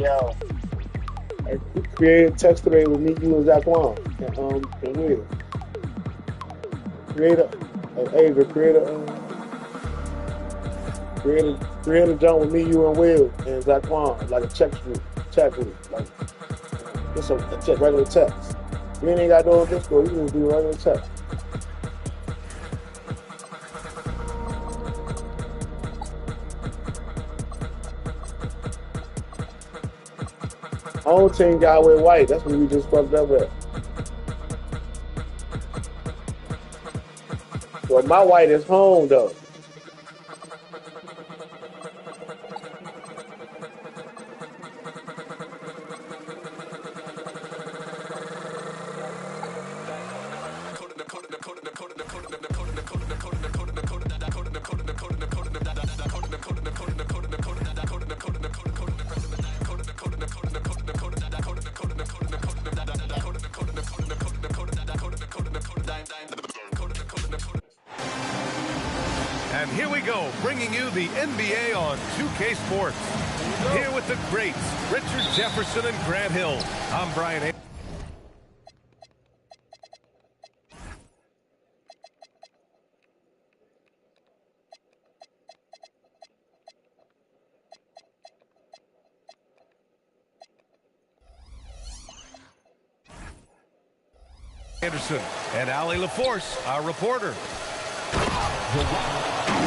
Yo. I created text today with me, you, and Zaquan, and Will. Create Ava, create a joint with me, you, and Will, and Zaquan, like a chat group, like just a regular text. You ain't got no Discord, you can do regular text. Whole team got with white. That's what we just fucked up at. Well, my white is home though. And here we go, bringing you the NBA on 2K Sports. Here with the greats, Richard Jefferson and Grant Hill. I'm Brian Anderson and Allie LaForce, our reporter.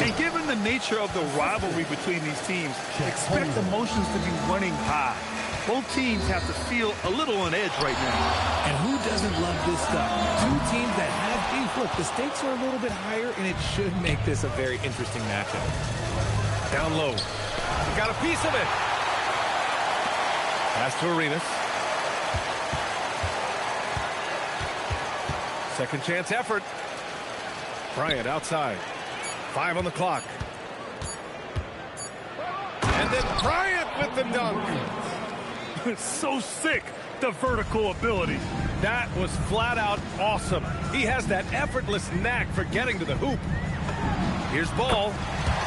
And given the nature of the rivalry between these teams, expect emotions to be running high. Both teams have to feel a little on edge right now. And who doesn't love this stuff? Two teams that have beef. Look, the stakes are a little bit higher, and it should make this a very interesting matchup. Down low. He got a piece of it. Pass to Arenas. Second chance effort. Bryant outside. 5 on the clock. And then Bryant with the dunk. It's so sick, the vertical ability. That was flat out awesome. He has that effortless knack for getting to the hoop. Here's Ball.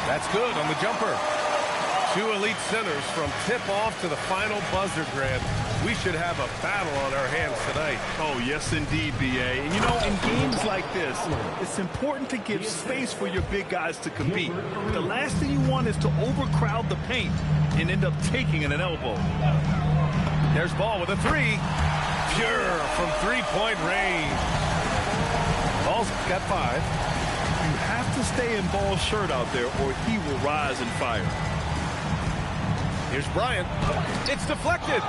That's good on the jumper. Two elite centers from tip-off to the final buzzer, Grant. We should have a battle on our hands tonight. Oh, yes, indeed, B.A. And, you know, in games like this, it's important to give space for your big guys to compete. The last thing you want is to overcrowd the paint and end up taking an elbow. There's Ball with a three. Pure from three-point range. Ball's got 5. You have to stay in Ball's shirt out there or he will rise and fire. Here's Bryant. It's deflected.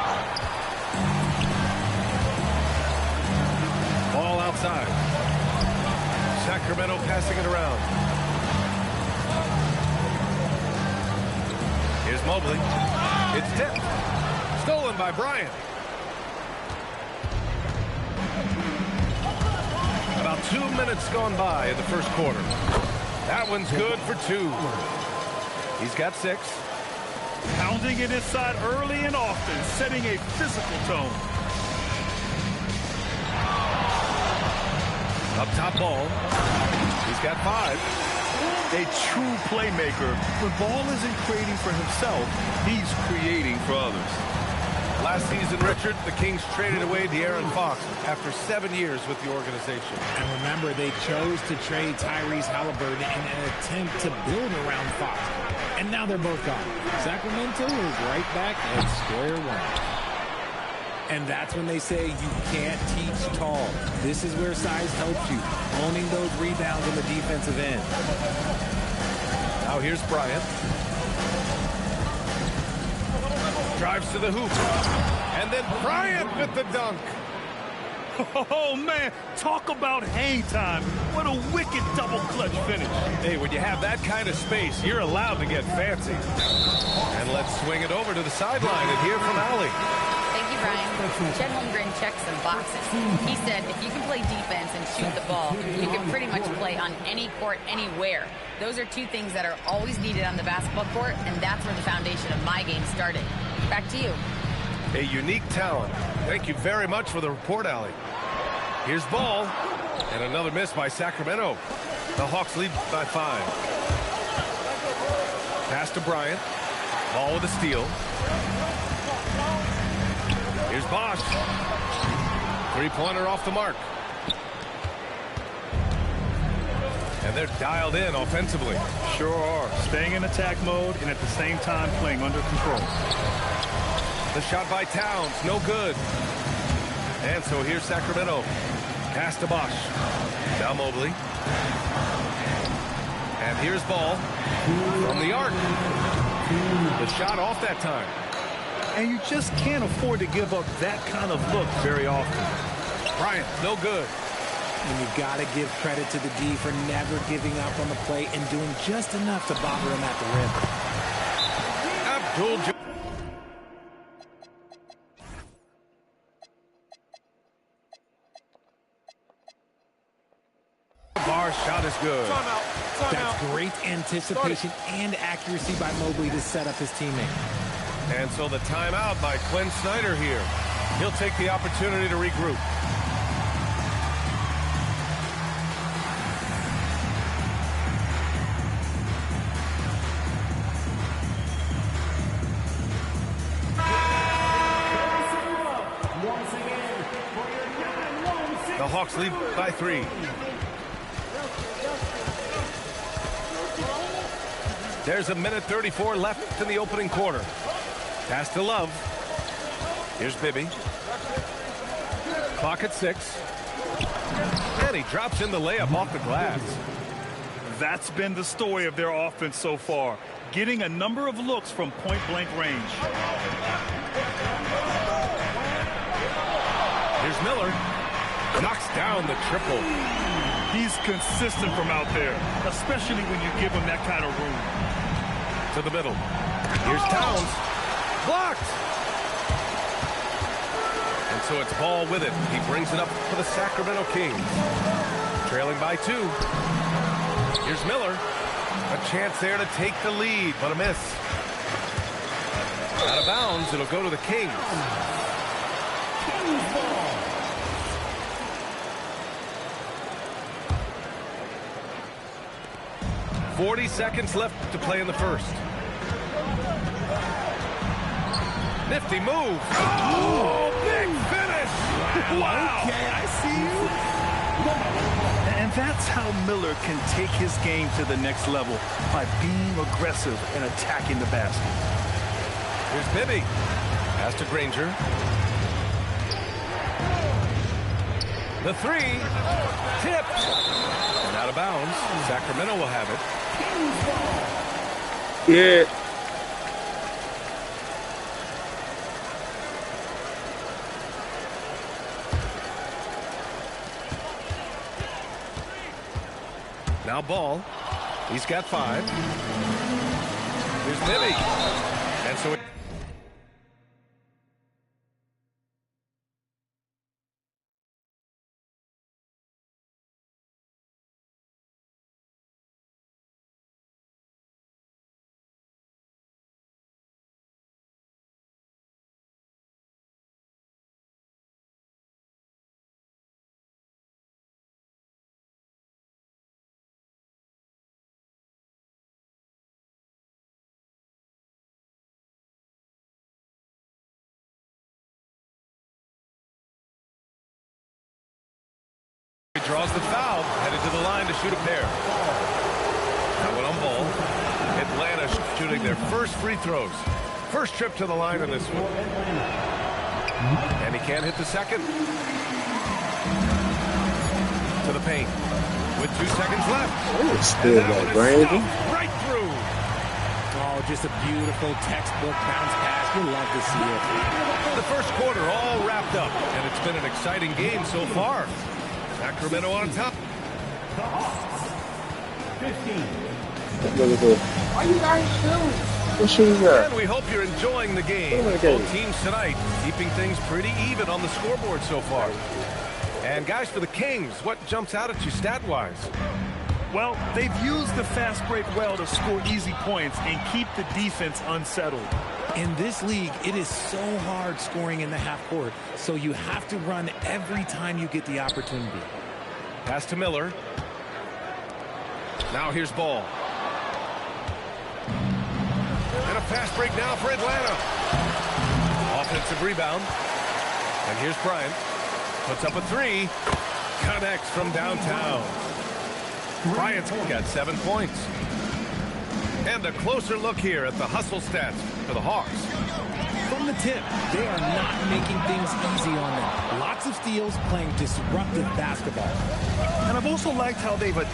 Ball outside. Sacramento passing it around. Here's Mobley. It's tipped. Stolen by Bryant. About 2 minutes gone by in the first quarter. That one's good for 2. He's got 6. Pounding it inside early and often, setting a physical tone. Up top Ball. He's got 5. A true playmaker. When Ball isn't creating for himself, he's creating for others. Last season, Richard, the Kings traded away De'Aaron Fox after 7 years with the organization. And remember, they chose to trade Tyrese Halliburton in an attempt to build around Fox. And now they're both gone. Sacramento is right back at square one. And that's when they say you can't teach tall. This is where size helps you, owning those rebounds on the defensive end. Now here's Bryant. Drives to the hoop. And then Bryant with the dunk. Oh, man, talk about hang time. What a wicked double clutch finish. Hey, when you have that kind of space, you're allowed to get fancy. And let's swing it over to the sideline and hear from Allie. Thank you, Brian. Chet Holmgren checked some boxes. He said if you can play defense and shoot the ball, you can pretty much play on any court, anywhere. Those are 2 things that are always needed on the basketball court, and that's where the foundation of my game started. Back to you. A unique talent. Thank you very much for the report, Allie. Here's Ball. And another miss by Sacramento. The Hawks lead by 5. Pass to Bryant. Ball with a steal. Here's Bosch. Three-pointer off the mark. And they're dialed in offensively. Sure are. Staying in attack mode and at the same time playing under control. The shot by Towns, no good. And so here's Sacramento. Pass to Bosch. Now Mobley. And here's Ball from the arc. The shot off that time. And you just can't afford to give up that kind of look very often. Bryant, no good. And you got to give credit to the D for never giving up on the play and doing just enough to bother him at the rim. Abdul. Barr's shot is good. That's great anticipation and accuracy by Mobley to set up his teammate. And so the timeout by Quinn Snyder here. He'll take the opportunity to regroup. The Hawks lead by 3. There's a minute 34 left in the opening quarter. Pass to Love. Here's Bibby. Clock at 6. And he drops in the layup off the glass. That's been the story of their offense so far. Getting a number of looks from point-blank range. Here's Miller. Knocks down the triple. He's consistent from out there, especially when you give him that kind of room. To the middle. Here's Towns. Blocked. And so it's Ball with it. He brings it up for the Sacramento Kings. Trailing by 2. Here's Miller. A chance there to take the lead, but a miss. Out of bounds, it'll go to the Kings. Kings ball. 40 seconds left to play in the first. Nifty move. Oh, big finish. Wow. Okay, I see you. And that's how Miller can take his game to the next level, by being aggressive and attacking the basket. Here's Bibby. Pass to Granger. The 3. Tipped. And out of bounds. Sacramento will have it. Yeah. Now Ball. He's got 5. Here's Bibby. And so it draws the foul, headed to the line to shoot a pair. That one on Ball. Atlanta shooting their first free throws. First trip to the line in this one. And he can't hit the second. To the paint. With 2 seconds left. Still got Granger. Right through. Oh, just a beautiful textbook bounce pass. You love to see it. The first quarter all wrapped up, and it's been an exciting game so far. Sacramento on top. The Hawks. 15. Look at this. Why you guys shooting? What shooting got? And we hope you're enjoying the game. Both teams tonight keeping things pretty even on the scoreboard so far. And guys, for the Kings, what jumps out at you stat-wise? Well, they've used the fast break well to score easy points and keep the defense unsettled. In this league, it is so hard scoring in the half court, so you have to run every time you get the opportunity. Pass to Miller. Now here's Ball. And a fast break now for Atlanta. Offensive rebound. And here's Bryant. Puts up a three. Connects from downtown. Bryant's got 7 points. And a closer look here at the hustle stats for the Hawks. From the tip, they are not making things easy on them. Lots of steals, playing disruptive basketball. And I've also liked how they've Nice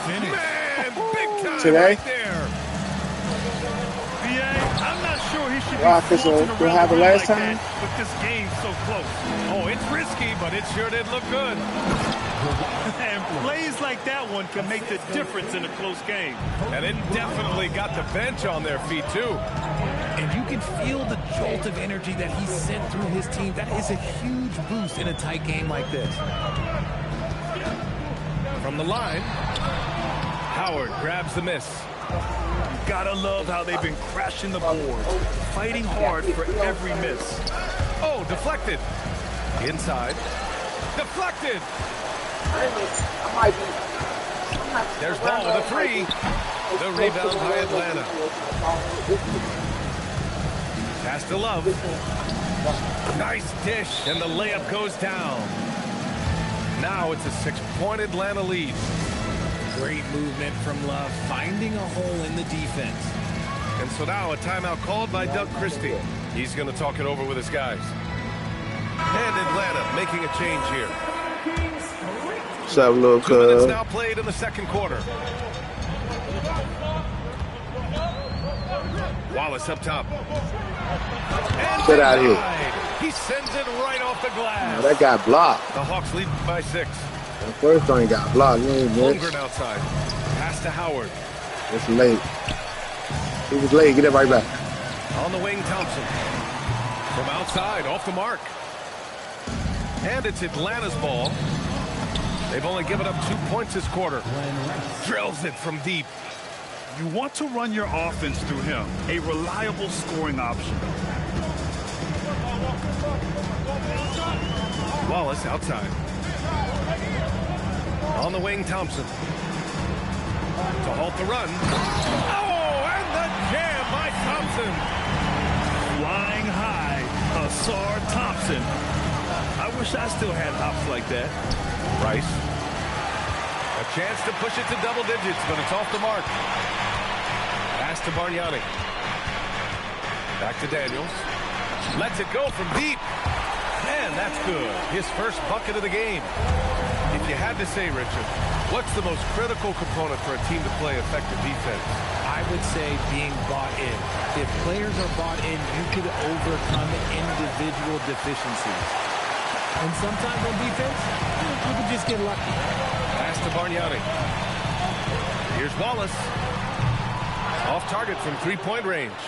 finish. Man, big time Today? right there. I'm not sure he should be Rockets floating what around happened the rim last like time? that with this game so close. Oh, it's risky, but it sure did look good. And plays like that one can make the difference in a close game. And it definitely got the bench on their feet, too. And you can feel the jolt of energy that he sent through his team. That is a huge boost in a tight game like this. From the line, Howard grabs the miss. You gotta love how they've been crashing the boards, fighting hard for every miss. Oh, deflected. Inside. Deflected. There's Ball with a three. The rebound by Atlanta. Pass to Love. Nice dish, and the layup goes down. Now it's a 6-point Atlanta lead. Great movement from Love, finding a hole in the defense. And so now a timeout called by Doug Christie. He's going to talk it over with his guys. And Atlanta making a change here. What's up, little 2 minutes cuz? now played in the second quarter. Wallace up top. And Get out of here. He sends it right off the glass. That got blocked. The Hawks lead by 6. The first one got blocked. Holmgren outside. Pass to Howard. It's late. He was late. Get it right back. On the wing, Thompson. From outside, off the mark. And it's Atlanta's ball. They've only given up 2 points this quarter. Drills it from deep. You want to run your offense through him, a reliable scoring option. Wallace outside. On the wing, Thompson. To halt the run. Oh, and the jam by Thompson. Flying high, Asar Thompson. I wish I still had hops like that. Rice. A chance to push it to double digits, but it's off the mark. Pass to Bargnani. Back to Daniels. Lets it go from deep. And that's good. His first bucket of the game. If you had to say, Richard, what's the most critical component for a team to play effective defense? I would say being bought in. If players are bought in, you could overcome individual deficiencies. And sometimes on defense, you can just get lucky. Pass to Bargnani. Here's Wallace. Off target from 3-point range.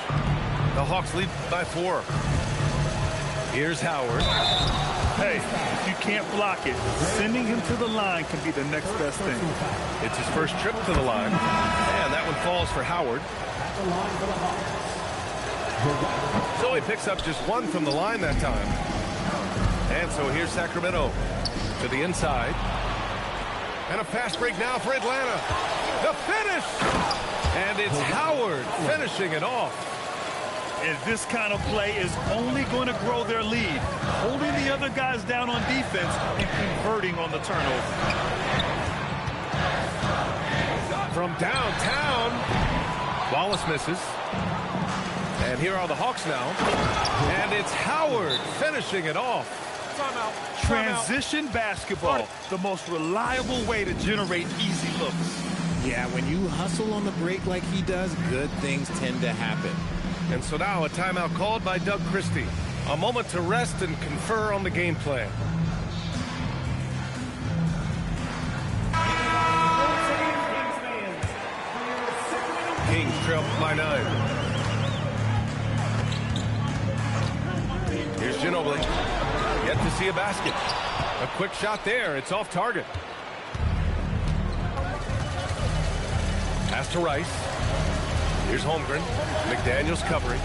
The Hawks lead by 4. Here's Howard. Hey, if you can't block it, sending him to the line can be the next best thing. It's his first trip to the line. And that one falls for Howard. So he picks up just 1 from the line that time. And so here's Sacramento to the inside. And a fast break now for Atlanta. The finish! And it's Howard finishing it off. And this kind of play is only going to grow their lead, holding the other guys down on defense and converting on the turnover. From downtown, Wallace misses. And here are the Hawks now. And it's Howard finishing it off. Transition basketball, the most reliable way to generate easy looks. Yeah, when you hustle on the break like he does, good things tend to happen. And so now a timeout called by Doug Christie. A moment to rest and confer on the game plan. Kings trail by 9. Here's Ginobili. Yet to see a basket. A quick shot there. It's off target. Pass to Rice. Here's Holmgren. McDaniels covering.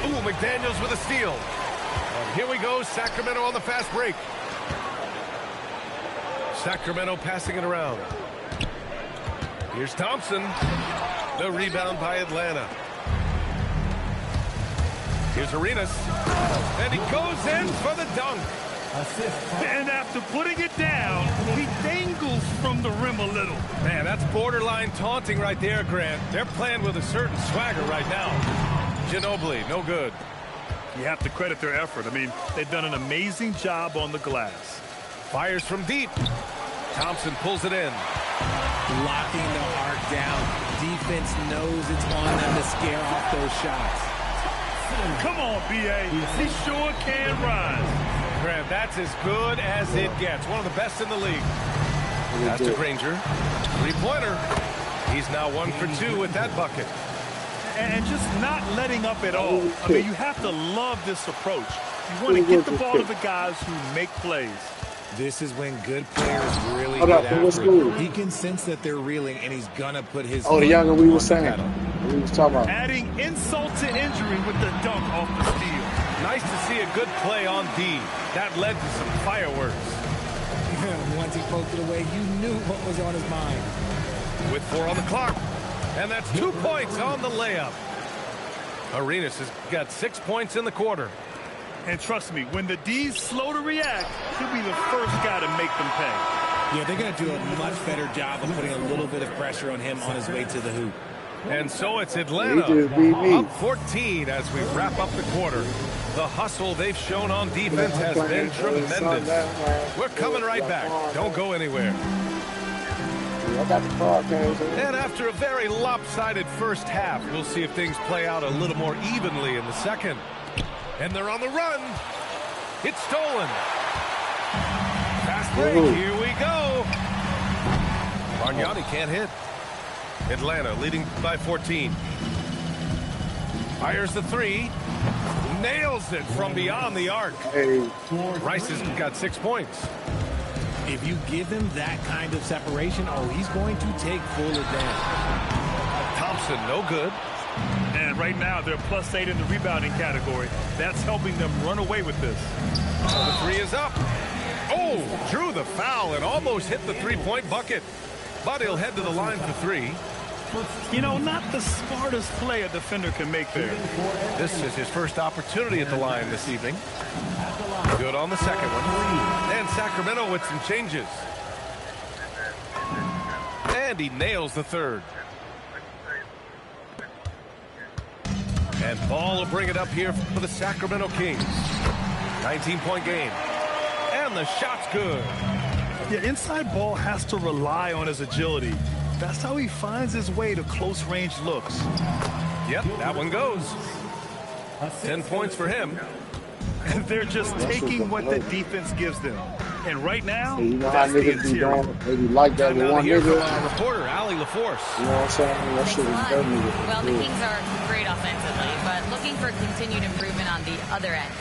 Ooh, McDaniels with a steal. And here we go. Sacramento on the fast break. Sacramento passing it around. Here's Thompson. The rebound by Atlanta. Here's Arenas. And he goes in for the dunk. And after putting it down, he dangles from the rim a little. Man, that's borderline taunting right there, Grant. They're playing with a certain swagger right now. Ginobili, no good. You have to credit their effort. I mean, they've done an amazing job on the glass. Fires from deep. Thompson pulls it in. Locking the arc down. Defense knows it's on them to scare off those shots. Come on, B.A. He sure can rise. Grant, that's as good as it gets. One of the best in the league. Pass to Granger. Three-pointer. He's now 1 for 2 with that bucket. And just not letting up at all. I mean, you have to love this approach. You want to get the ball to the guys who make plays. This is when good players really get after it. He can sense that they're reeling, and he's going to put his the younger we were saying. We was talking about. Adding insult to injury with the dunk off the steal. Nice to see a good play on D. That led to some fireworks. Once he poked it away, you knew what was on his mind. With 4 on the clock. And that's 2 points on the layup. Arenas has got 6 points in the quarter. And trust me, when the D's slow to react, he'll be the first guy to make them pay. Yeah, they're going to do a much better job of putting a little bit of pressure on him on his way to the hoop. And so it's Atlanta up 14 as we wrap up the quarter. The hustle they've shown on defense has been tremendous. We're coming right back. Don't go anywhere. And after a very lopsided first half, we'll see if things play out a little more evenly in the second. And they're on the run. It's stolen. Fast break. Here we go. Bargnani can't hit. Atlanta leading by 14. Fires the three. Nails it from beyond the arc. Rice has got 6 points. If you give him that kind of separation, he's going to take full advantage. Thompson, no good. And right now, they're +8 in the rebounding category. That's helping them run away with this. The three is up. Oh, drew the foul and almost hit the three-point bucket. But he'll head to the line for 3. You know, not the smartest play a defender can make there. This is his first opportunity at the line this evening. Good on the second one. And Sacramento with some changes. And he nails the third. And Ball will bring it up here for the Sacramento Kings. 19-point game. And the shot's good. Yeah, inside Ball has to rely on his agility. That's how he finds his way to close-range looks. Yep, that one goes. 10 points for him. And they're just taking what the defense gives them. And right now, you know how niggas be doing, they be like that with one nigga. Reporter Ali LaForce. You know what I'm saying? That shit is dirty. Well, the Kings are great offensively, but looking for continued improvement on the other end.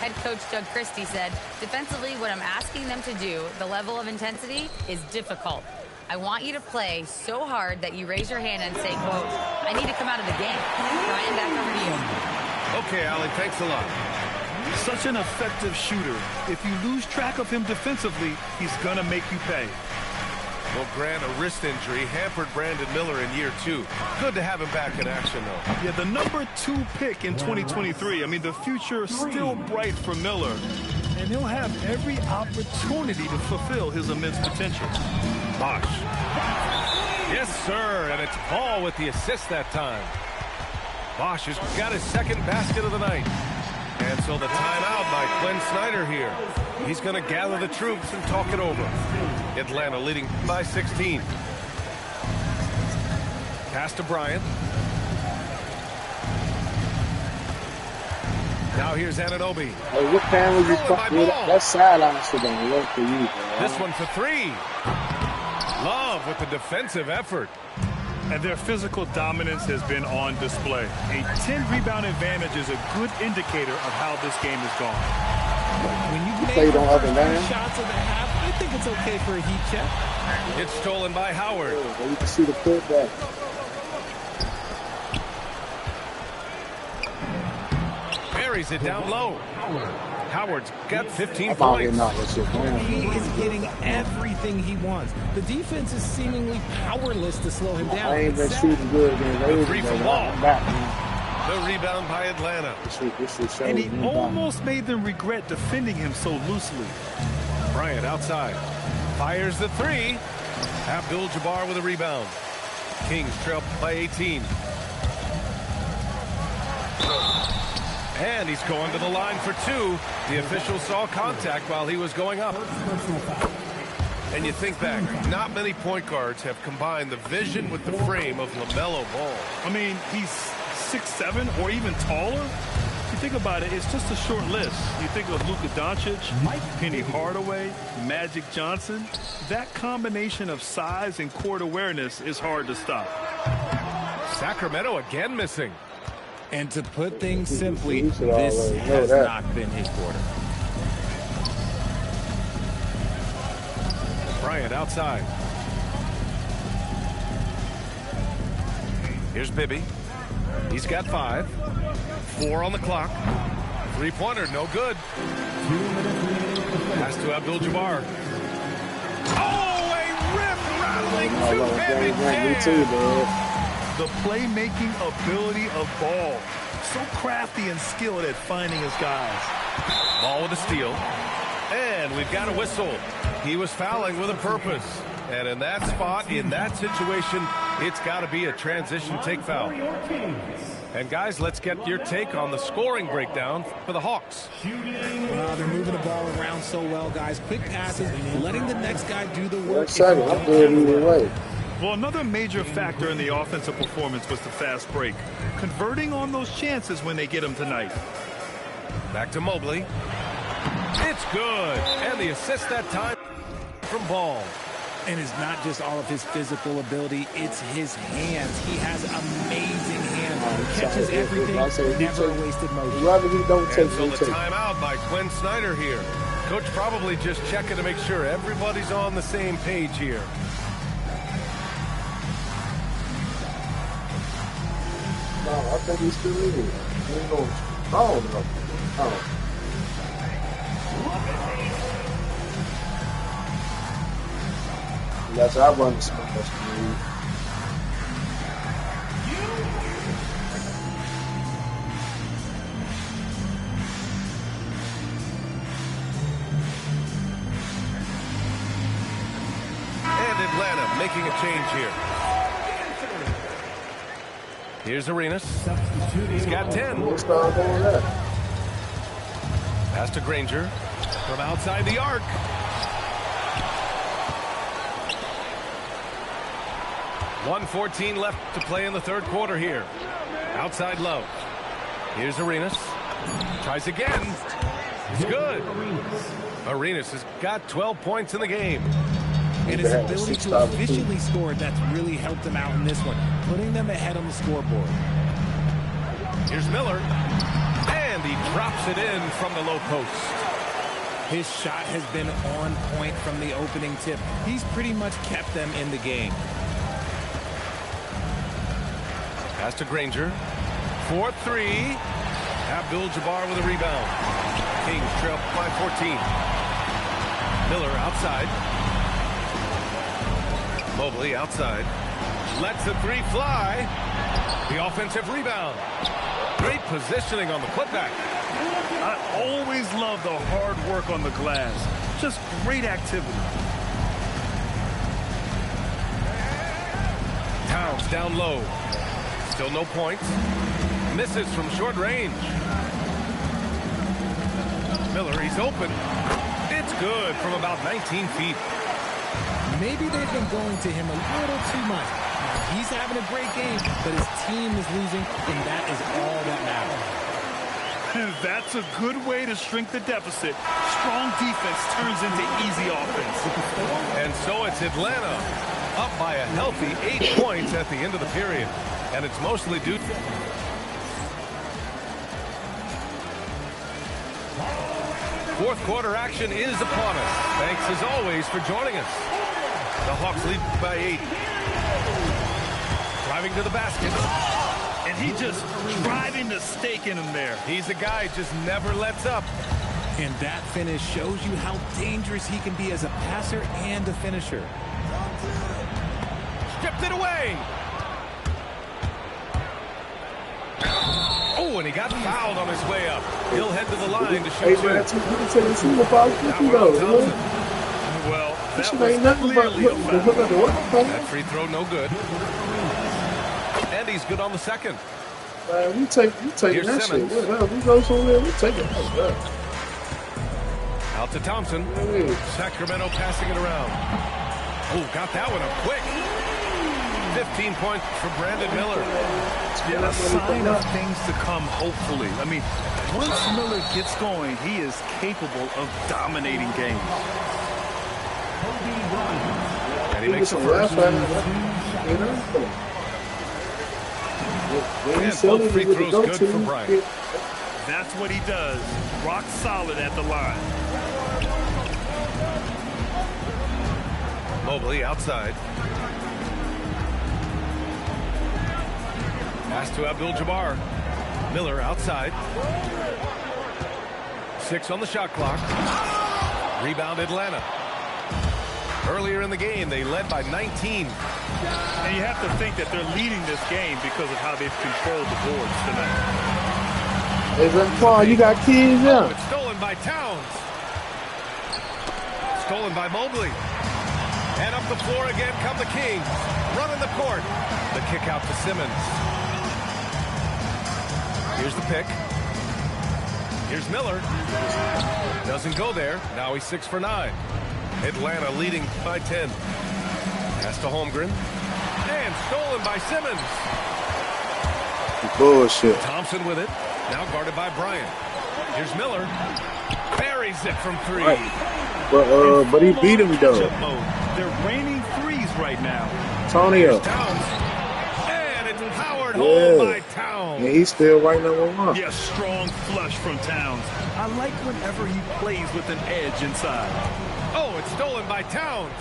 Head coach Doug Christie said, defensively, what I'm asking them to do, the level of intensity, is difficult. I want you to play so hard that you raise your hand and say, quote, I need to come out of the game. Brian, back over to you. Okay, Ali, thanks a lot. Such an effective shooter. If you lose track of him defensively, he's going to make you pay. Well, Grant, a wrist injury hampered Brandon Miller in year 2. Good to have him back in action, though. Yeah, the number 2 pick in 2023. I mean, the future is still bright for Miller. And he'll have every opportunity to fulfill his immense potential. Bosh. Yes, sir, and it's Paul with the assist that time. Bosh has got his second basket of the night. And so the timeout by Quinn Snyder here. He's going to gather the troops and talk it over. Atlanta leading by 16. Pass to Bryant. Now here's Anunoby. Hey, what panel you fucking with? That sideline shit don't work for you, man. This one for 3. Love with the defensive effort. And their physical dominance has been on display. A 10-rebound advantage is a good indicator of how this game has gone. When you play on up and down shots in the half, I think it's okay for a heat check. It's stolen by Howard. You can see the putback. Buries it down low. Howard's got 15 I'm out here points. knocking shit down. He is getting everything he wants. The defense is seemingly powerless to slow him down. I ain't been shooting good against The Asia, three but from Wall. I'm back, man. The rebound by Atlanta. This is And he showing me almost made them regret defending him so loosely. Bryant outside. Fires the three. Abdul-Jabbar with a rebound. Kings trail by 18. And he's going to the line for two. The official saw contact while he was going up. And you think back, not many point guards have combined the vision with the frame of LaMelo Ball. I mean, he's 6'7" or even taller. If you think about it, it's just a short list. You think of Luka Doncic, Penny Hardaway, Magic Johnson. That combination of size and court awareness is hard to stop. Sacramento again missing. And to put things simply, You should this already know has that. not been his quarter. Bryant outside. Here's Bibby. He's got 5. 4 on the clock. Three-pointer, no good. Pass to Abdul-Jabbar. Oh, a rim-rattling two-handed Me too, jam. man. The playmaking ability of Ball. So crafty and skilled at finding his guys. Ball with a steal. And we've got a whistle. He was fouling with a purpose. And in that spot, in that situation, it's got to be a transition take foul. And guys, let's get your take on the scoring breakdown for the Hawks. Well, they're moving the ball around so well, guys. Quick passes, letting the next guy do the work. One second, I'm good either way. Well, another major factor in the offensive performance was the fast break. Converting on those chances when they get them tonight. Back to Mobley. It's good. And the assist that time from Ball. And it's not just all of his physical ability, it's his hands. He has amazing hands. Catches everything, never a wasted motion. Rather he don't take And so me the take. timeout by Quinn Snyder here. Coach probably just checking to make sure everybody's on the same page here. No, I think he's still in. He ain't going strong enough. Oh. That's how I run the smash move. And Atlanta making a change here. Here's Arenas. He's got 10. We'll start doing that. Pass to Granger from outside the arc. .114 left to play in the third quarter here. Outside Love. Here's Arenas. Tries again. It's good. Arenas has got 12 points in the game. And his ability to efficiently score, that's really helped him out in this one, putting them ahead on the scoreboard. Here's Miller. And he drops it in from the low post. His shot has been on point from the opening tip. He's pretty much kept them in the game. Pass to Granger. 4-3. Abdul-Jabbar with a rebound. Kings trail by 14. Miller outside. Mobley outside. Lets the three fly. The offensive rebound. Great positioning on the putback. I always love the hard work on the glass. Just great activity. Towns down low. Still no points. Misses from short range. Miller, he's open. It's good from about 19 feet. Maybe they've been going to him a little too much. He's having a great game, but his team is losing, and that is all that matters. That's a good way to shrink the deficit. Strong defense turns into easy offense. And so it's Atlanta up by a healthy 8 points at the end of the period. And it's mostly due to... Fourth quarter action is upon us. Thanks as always for joining us. The Hawks lead by 8. Driving to the basket. And he just driving the stake in him there. He's a guy just never lets up. And that finish shows you how dangerous he can be as a passer and a finisher. Stripped it away. Oh, and he got fouled on his way up. He'll head to the line to shoot two. Well, that Ain't was nothing but clearly a foul. That free throw no good. And he's good on the second. Man, we taking Here's that Simmons. shit. Whatever. We go somewhere, we take it. Out to Thompson. Hey. Sacramento passing it around. Oh, got that one up quick. 15 points for Brandon Miller. Yeah, a sign of things to come, hopefully. I mean, once Miller gets going, he is capable of dominating games. And he makes the first. And both free throws good for Bryant. That's what he does. Rock solid at the line. Mobley outside. Pass to Abdul-Jabbar. Miller outside. 6 on the shot clock. Rebound Atlanta. Earlier in the game, they led by 19. And you have to think that they're leading this game because of how they've controlled the boards tonight. Hey, Zaquan, you got keys, Oh, yeah. it's stolen by Towns. Stolen by Mobley. And up the floor again come the Kings. Running the court. The kick out to Simmons. Here's the pick. Here's Miller. Doesn't go there. Now he's 6 for 9. Atlanta leading by 10. Pass to Holmgren. And stolen by Simmons. Bullshit. Thompson with it. Now guarded by Bryant. Here's Miller. Buries it from 3. Right. But he beat him, though. They're raining threes right now. Tonio. Towns. And it's powered home by Towns. And he's still right number 1. Yes, strong flush from Towns. I like whenever he plays with an edge inside. Oh, it's stolen by Towns.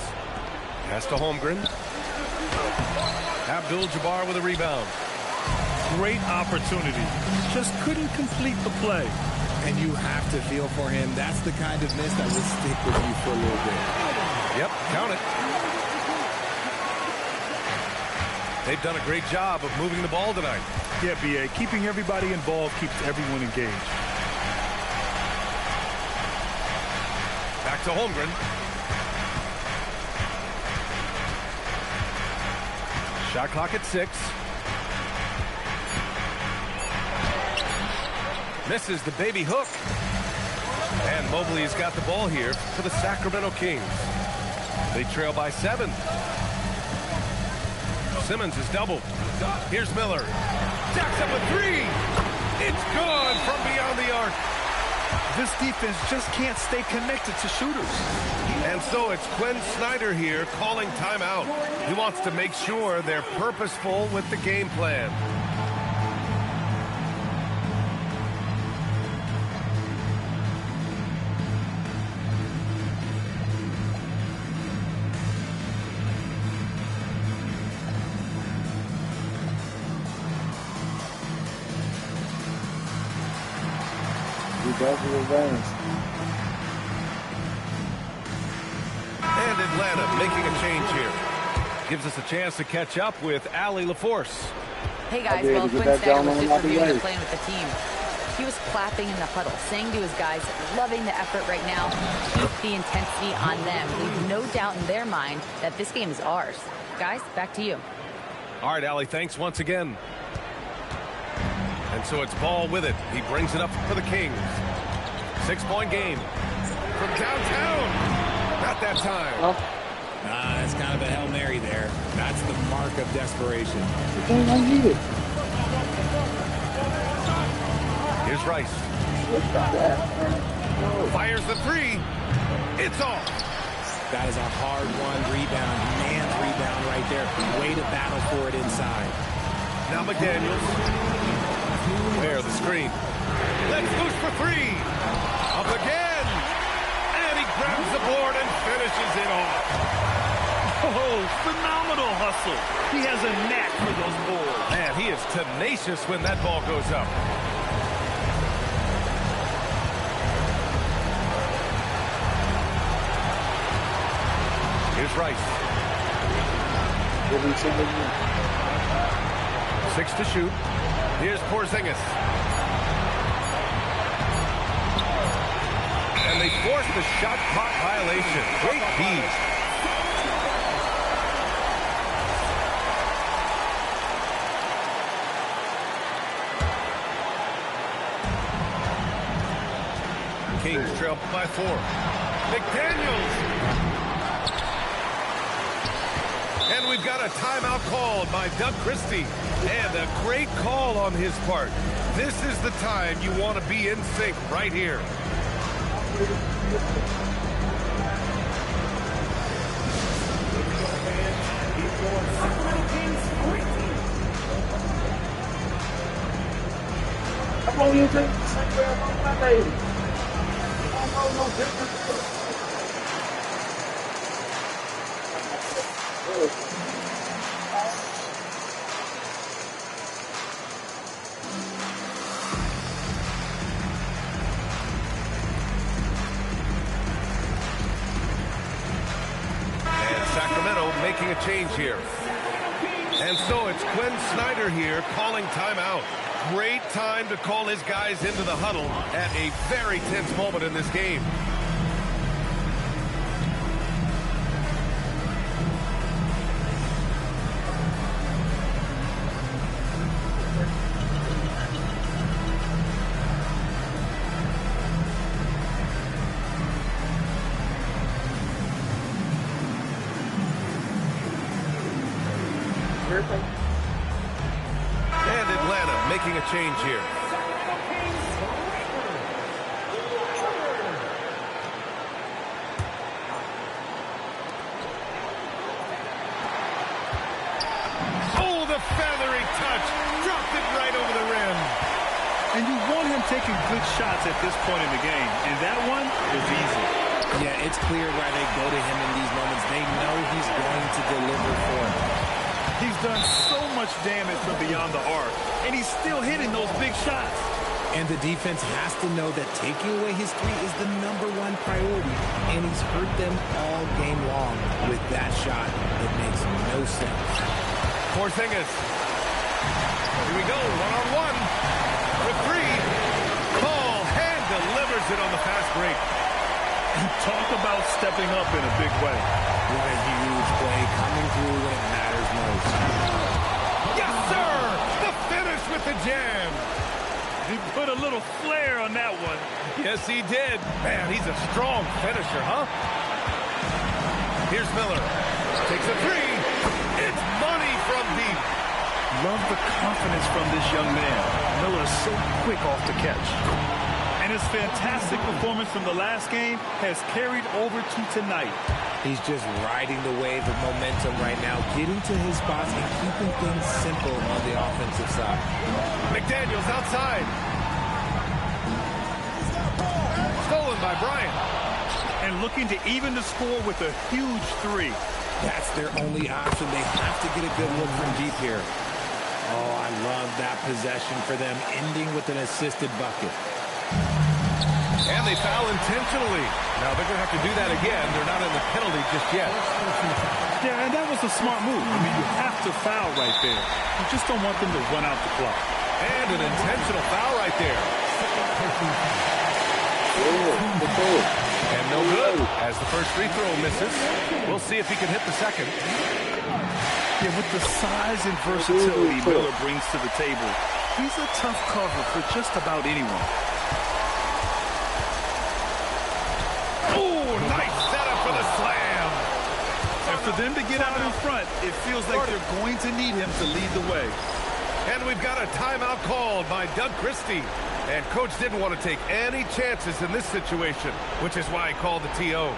Pass to Holmgren. Abdul-Jabbar with a rebound. Great opportunity. Just couldn't complete the play. And you have to feel for him. That's the kind of miss that will stick with you for a little bit. Yep, count it. They've done a great job of moving the ball tonight. Yeah, B.A. Keeping everybody involved keeps everyone engaged. Back to Holmgren. Shot clock at 6. Misses the baby hook. And Mobley's got the ball here for the Sacramento Kings. They trail by 7. Simmons is doubled. Here's Miller. Jacks up a 3. It's gone from beyond the arc. This defense just can't stay connected to shooters. And so it's Quinn Snyder here calling timeout. He wants to make sure they're purposeful with the game plan. And Atlanta making a change here. Gives us a chance to catch up with Allie LaForce. Hey guys, well, Quinn Snyder was just reviewing the plan with the team. He was clapping in the huddle, saying to his guys, loving the effort right now, keep the intensity on them. Leave no doubt in their mind that this game is ours. Guys, back to you. All right, Allie, thanks once again. And so it's Ball with it. He brings it up for the Kings. 6-point game. From downtown. Not that time. That's kind of a Hail Mary there. That's the mark of desperation. Here's Rice. Fires the 3. It's off. That is a hard-won rebound. Man's rebound right there. Way to battle for it inside. Now McDaniels. There, the screen. Let's loose for 3. Up again. And he grabs the board and finishes it off. Oh, phenomenal hustle. He has a knack for those boards. Man, he is tenacious when that ball goes up. Here's Rice. 6 to shoot. Here's Porzingis. And they force the shot clock violation. Great feed. Kings trail by 4. McDaniels. And we've got a timeout called by Doug Christie. And a great call on his part. This is the time you want to be in sync right here. Come on, you take the same way I'm on my lady. I don't know no difference. Sacramento making a change here. And so it's Quinn Snyder here calling timeout. Great time to call his guys into the huddle at a very tense moment in this game. And Atlanta making a change here. Oh, the feathery touch. Dropped it right over the rim. And you want him taking good shots at this point in the game. And that one is easy. Yeah, it's clear why they go to him in these moments. They know he's going to deliver for them. He's done so much damage from beyond the arc, and he's still hitting those big shots. And the defense has to know that taking away his three is the #1 priority, and he's hurt them all game long with that shot. It makes no sense. Porzingis. Here we go, one-on-one. With 3. Paul hand delivers it on the fast break. Talk about stepping up in a big way. What a huge play coming through when it matters most. Yes, sir! The finish with the jam. He put a little flair on that one. Yes, he did. Man, he's a strong finisher, huh? Here's Miller. Takes a 3. It's money from deep. Love the confidence from this young man. Miller is so quick off the catch. And his fantastic performance from the last game has carried over to tonight. He's just riding the wave of momentum right now, getting to his spots and keeping things simple on the offensive side. McDaniels outside. Stolen by Bryant. And looking to even the score with a huge 3. That's their only option. They have to get a good look from deep here. Oh, I love that possession for them, ending with an assisted bucket. And they foul intentionally. Now they're going to have to do that again. They're not in the penalty just yet. Yeah, and that was a smart move. I mean, you have to foul right there. You just don't want them to run out the clock. And an intentional foul right there. And no good as the first free throw misses. We'll see if he can hit the second. Yeah, with the size and versatility Miller brings to the table, he's a tough cover for just about anyone. Oh, nice setup for the slam. And for them to get out in front, it feels like they're going to need him to lead the way. And we've got a timeout called by Doug Christie. And Coach didn't want to take any chances in this situation, which is why he called the TO.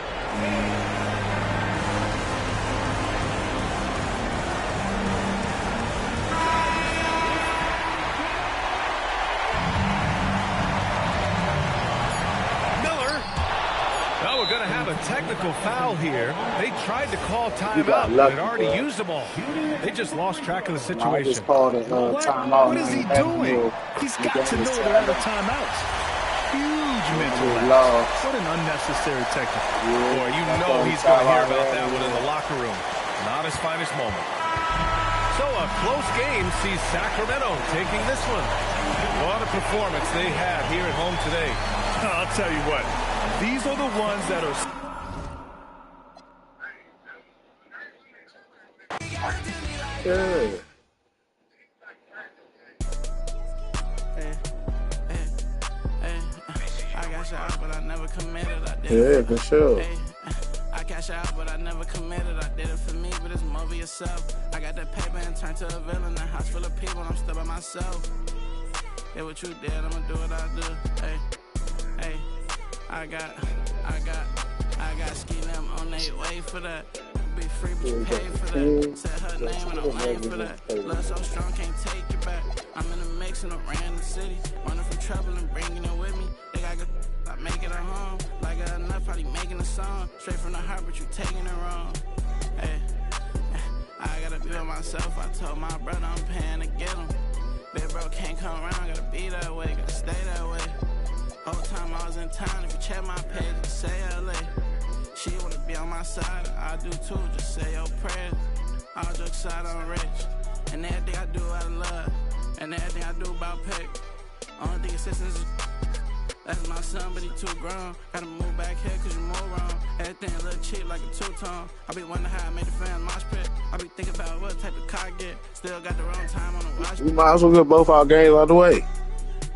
A technical foul here. They tried to call timeout, but had already used them all. They just lost track of the situation. What is he doing? He's got to know they're out of timeouts. huge mental He lapse. lost. What an unnecessary technical. Boy, you That's know all he's going to hear Tyler about had, that one in yeah. the locker room. Not his finest moment. So a close game sees Sacramento taking this one. What a performance they had here at home today. I'll tell you what, these are the ones that are... Yeah. I got shot, but I never committed. I did Yeah, it for sure. I cash out, but I never committed. I did it for me, but it's more for yourself. I got that paper and turned to a villain. A house full of people, I'm still by myself. Yeah, what you did, I'ma do what I do. Hey, I got ski them on their way for that. Be free, but you pay for that. Said her name and I'm waiting for that. Love so strong, can't take it back. I'm in the mix in a random city. Running from trouble and bringing it with me. They got good, I make it at home. Like I got enough, probably making a song. Straight from the heart, but you taking it wrong. Hey, I gotta be with myself. I told my brother I'm paying to get him. Big bro can't come around, gotta be that way, gotta stay that way. Whole time I was in town, if you check my page, it say LA. She wanna be on my side, I do too, just say your prayers. All jokes aside, I'm rich. And everything I do out of love, and everything I do about pay. Only thing assistance is that's my son, but he too grown. Gotta move back here cause you move wrong. Everything a little cheap like a two-tone. I be wondering how I made the fans mosh pit. I be thinking about what type of car I get. Still got the wrong time on the watch. We might as well get both our games out of the way.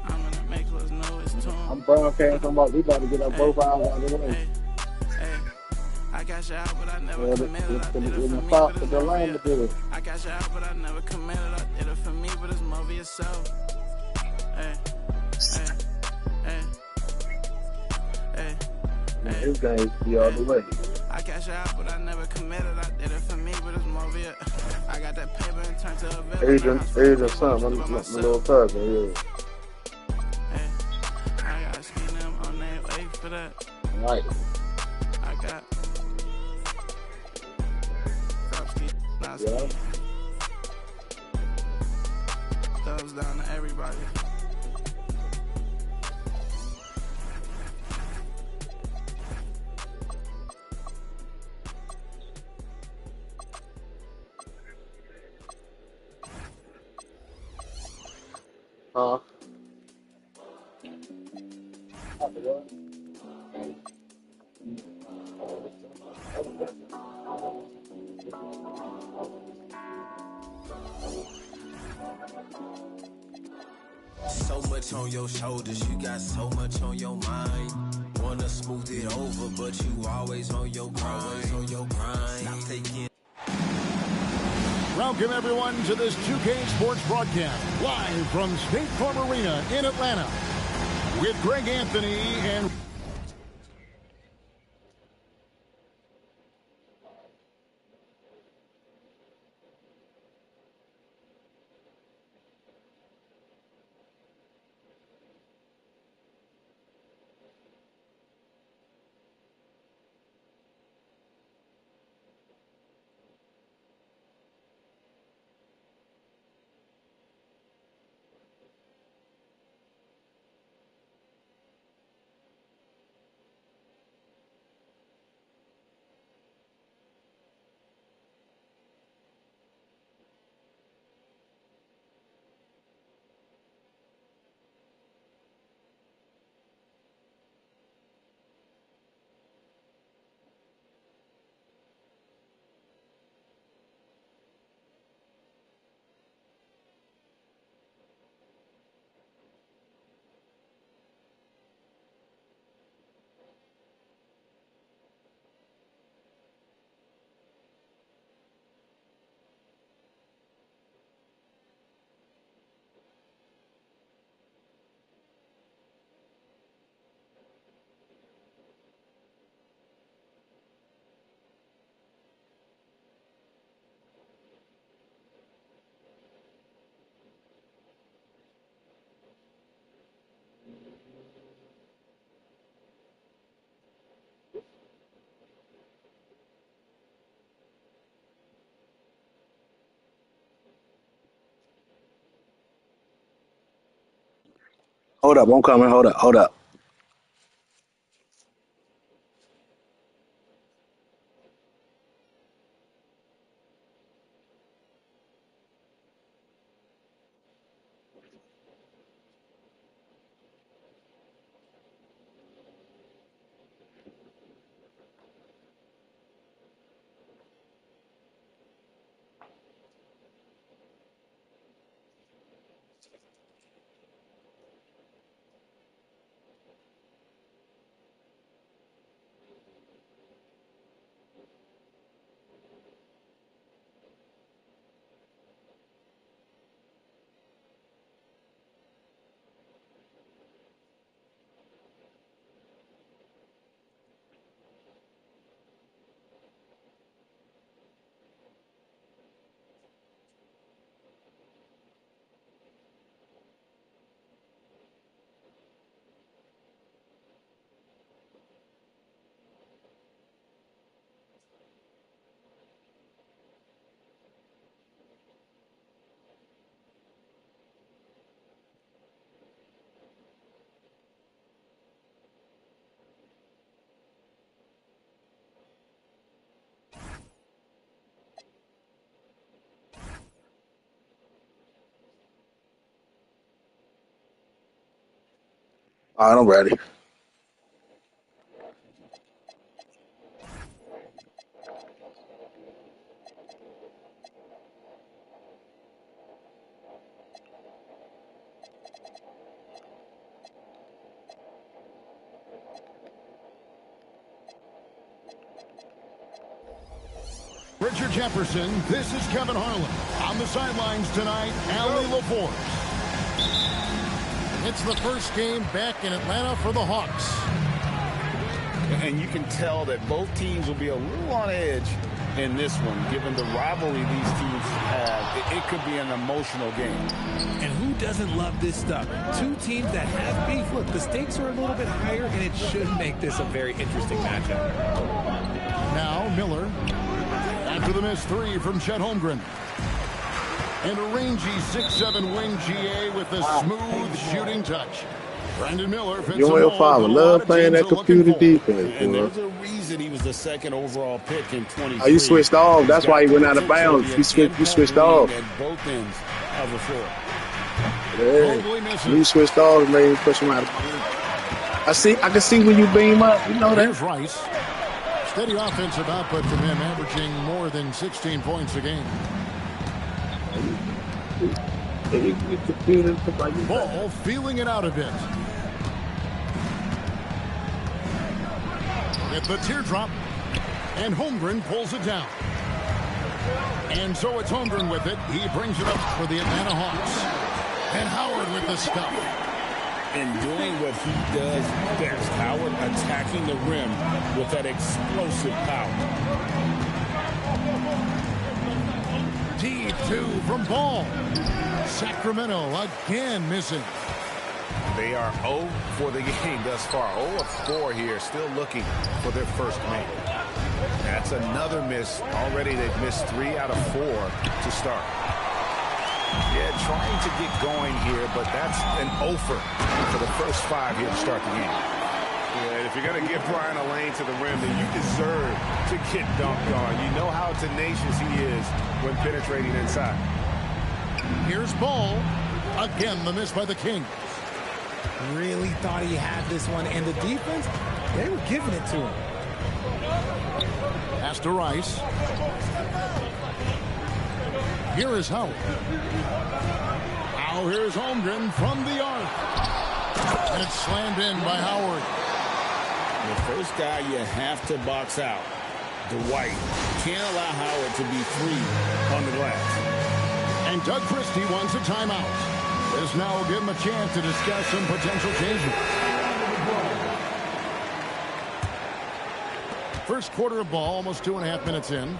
I'm gonna make us know it's tune. I'm broadcasting about we about to get our both ours out of the way. Hey, I got you out, but I never Yeah, committed. I did it the for me, Fox but with it's the more for line you. to do it. I got you out, but I never committed. I did it for me, but it's more for yourself. Hey, hey. His games be all the way. I cash out, but I never committed. I did it for me, but it's more for you. I got that paper and turned to a villain. Adrian son, my little cousin, yeah. Hey, I got ski them on their way for that. Right. I got drop ski, not ski. Yeah. Thumbs down to everybody. Huh? So much on your shoulders, you got so much on your mind. Wanna smooth it over, but you always on your grind. Stop taking. Welcome, everyone, to this 2K Sports broadcast, live from State Farm Arena in Atlanta, with Greg Anthony and... Hold up, I'm coming. Hold up. All right, I'm ready. Richard Jefferson, this is Kevin Harlan. On the sidelines tonight, Allie LaForce. It's the first game back in Atlanta for the Hawks. And you can tell that both teams will be a little on edge in this one, given the rivalry these teams have. It could be an emotional game. And who doesn't love this stuff? Two teams that have beef. Look, the stakes are a little bit higher, and it should make this a very interesting matchup. Now Miller. After the missed three from Chet Holmgren. And a rangy 6'7" wing GA with a smooth shooting touch. Brandon Miller fits You and your father love playing that computer defense, And boy. there's a reason he was the second overall pick in 23. Oh, you switched off. That's why he went out of bounds. You switched off. At both ends of the floor. Yeah. You switched off and made him push him out of bounds. I can see when you beam up. You know that. Here's Rice. Steady offensive output from him, averaging more than 16 points a game. Ball feeling it out a bit. With the teardrop, and Holmgren pulls it down. And so it's Holmgren with it. He brings it up for the Atlanta Hawks. And Howard with the stuff. And doing what he does best, Howard attacking the rim with that explosive power. T2 from Ball. Sacramento again missing. They are 0 for the game thus far. 0 of 4 here, still looking for their first make. That's another miss. Already they've missed 3 out of 4 to start. Yeah, trying to get going here, but that's an offer for the first 5 here to start the game. Yeah, if you're going to give Brian a lane to the rim, then you deserve to get dunked on. You know how tenacious he is when penetrating inside. Here's Ball. Again, the miss by the Kings. Really thought he had this one, and the defense, they were giving it to him. Pass to Rice. Here is Howard. Now here's Holmgren from the arc. And it's slammed in by Howard. The first guy you have to box out, Dwight. Can't allow Howard to be free on the glass. And Doug Christie wants a timeout. This now will give him a chance to discuss some potential changes. First quarter of ball, almost 2.5 minutes in.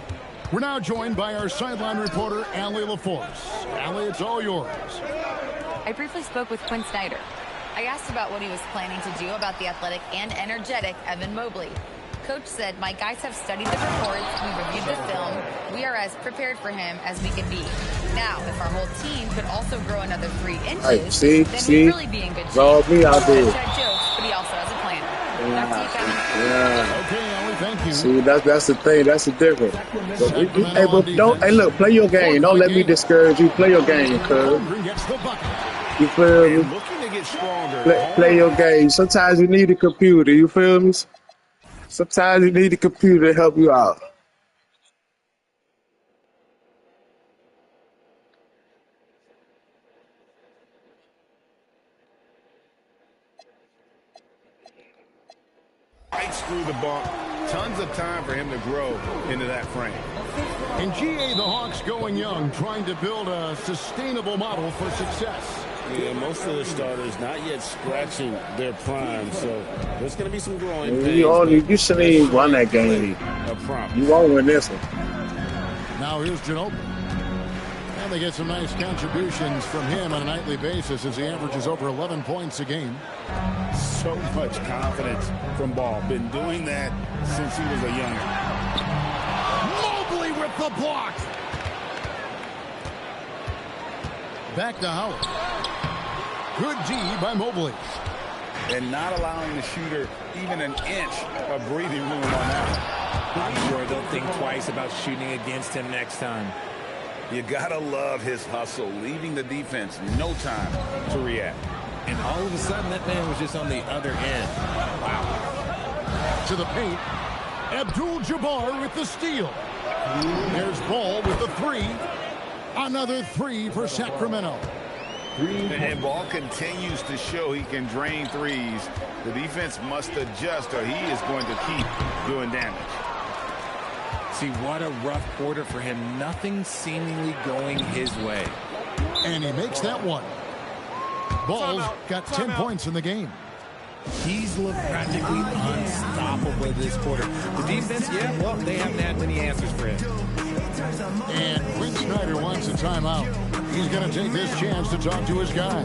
We're now joined by our sideline reporter, Allie LaForce. Allie, it's all yours. I briefly spoke with Quinn Snyder. I asked about what he was planning to do about the athletic and energetic Evan Mobley. Coach said, my guys have studied the reports, we reviewed the film, we are as prepared for him as we can be. Now, if our whole team could also grow another 3 inches, then we'd really be in good shape. Me out there. Chad jokes, but he also has a plan. Back to you, Kevin. Yeah. Okay, Allie, thank you. See, that's the thing. That's the difference. Hey, look, play your game. Don't let me discourage you. Play your game, cuz. You feel me? Looking to get stronger. Play your game. Sometimes you need a computer. You feel me? Sometimes you need a computer to help you out. Right through the bump. Tons of time for him to grow into that frame. In GA, the Hawks going young, trying to build a sustainable model for success. Yeah, most of the starters not yet scratching their prime, so there's going to be some growing pains. You shouldn't even run that game. You won't win this one. Now here's Ginobili. And they get some nice contributions from him on a nightly basis as he averages over 11 points a game. So much confidence from Ball. Been doing that since he was a young. Mobley with the block. Back to Howard. Good D by Mobley. And not allowing the shooter even an inch of breathing room on that. I'm sure they'll think twice about shooting against him next time. You gotta love his hustle, leaving the defense no time to react. And all of a sudden, that man was just on the other end. Wow. To the paint. Abdul-Jabbar with the steal. There's Ball with the three. Another three for Sacramento. And Ball continues to show he can drain threes. The defense must adjust or he is going to keep doing damage. See, what a rough quarter for him. Nothing seemingly going his way. And he makes that one. Ball's got 10 points in the game. He's looked practically unstoppable this quarter. The defense, yeah, well, they haven't had many answers for him. And Quinn Snyder wants a timeout. He's going to take this chance to talk to his guy.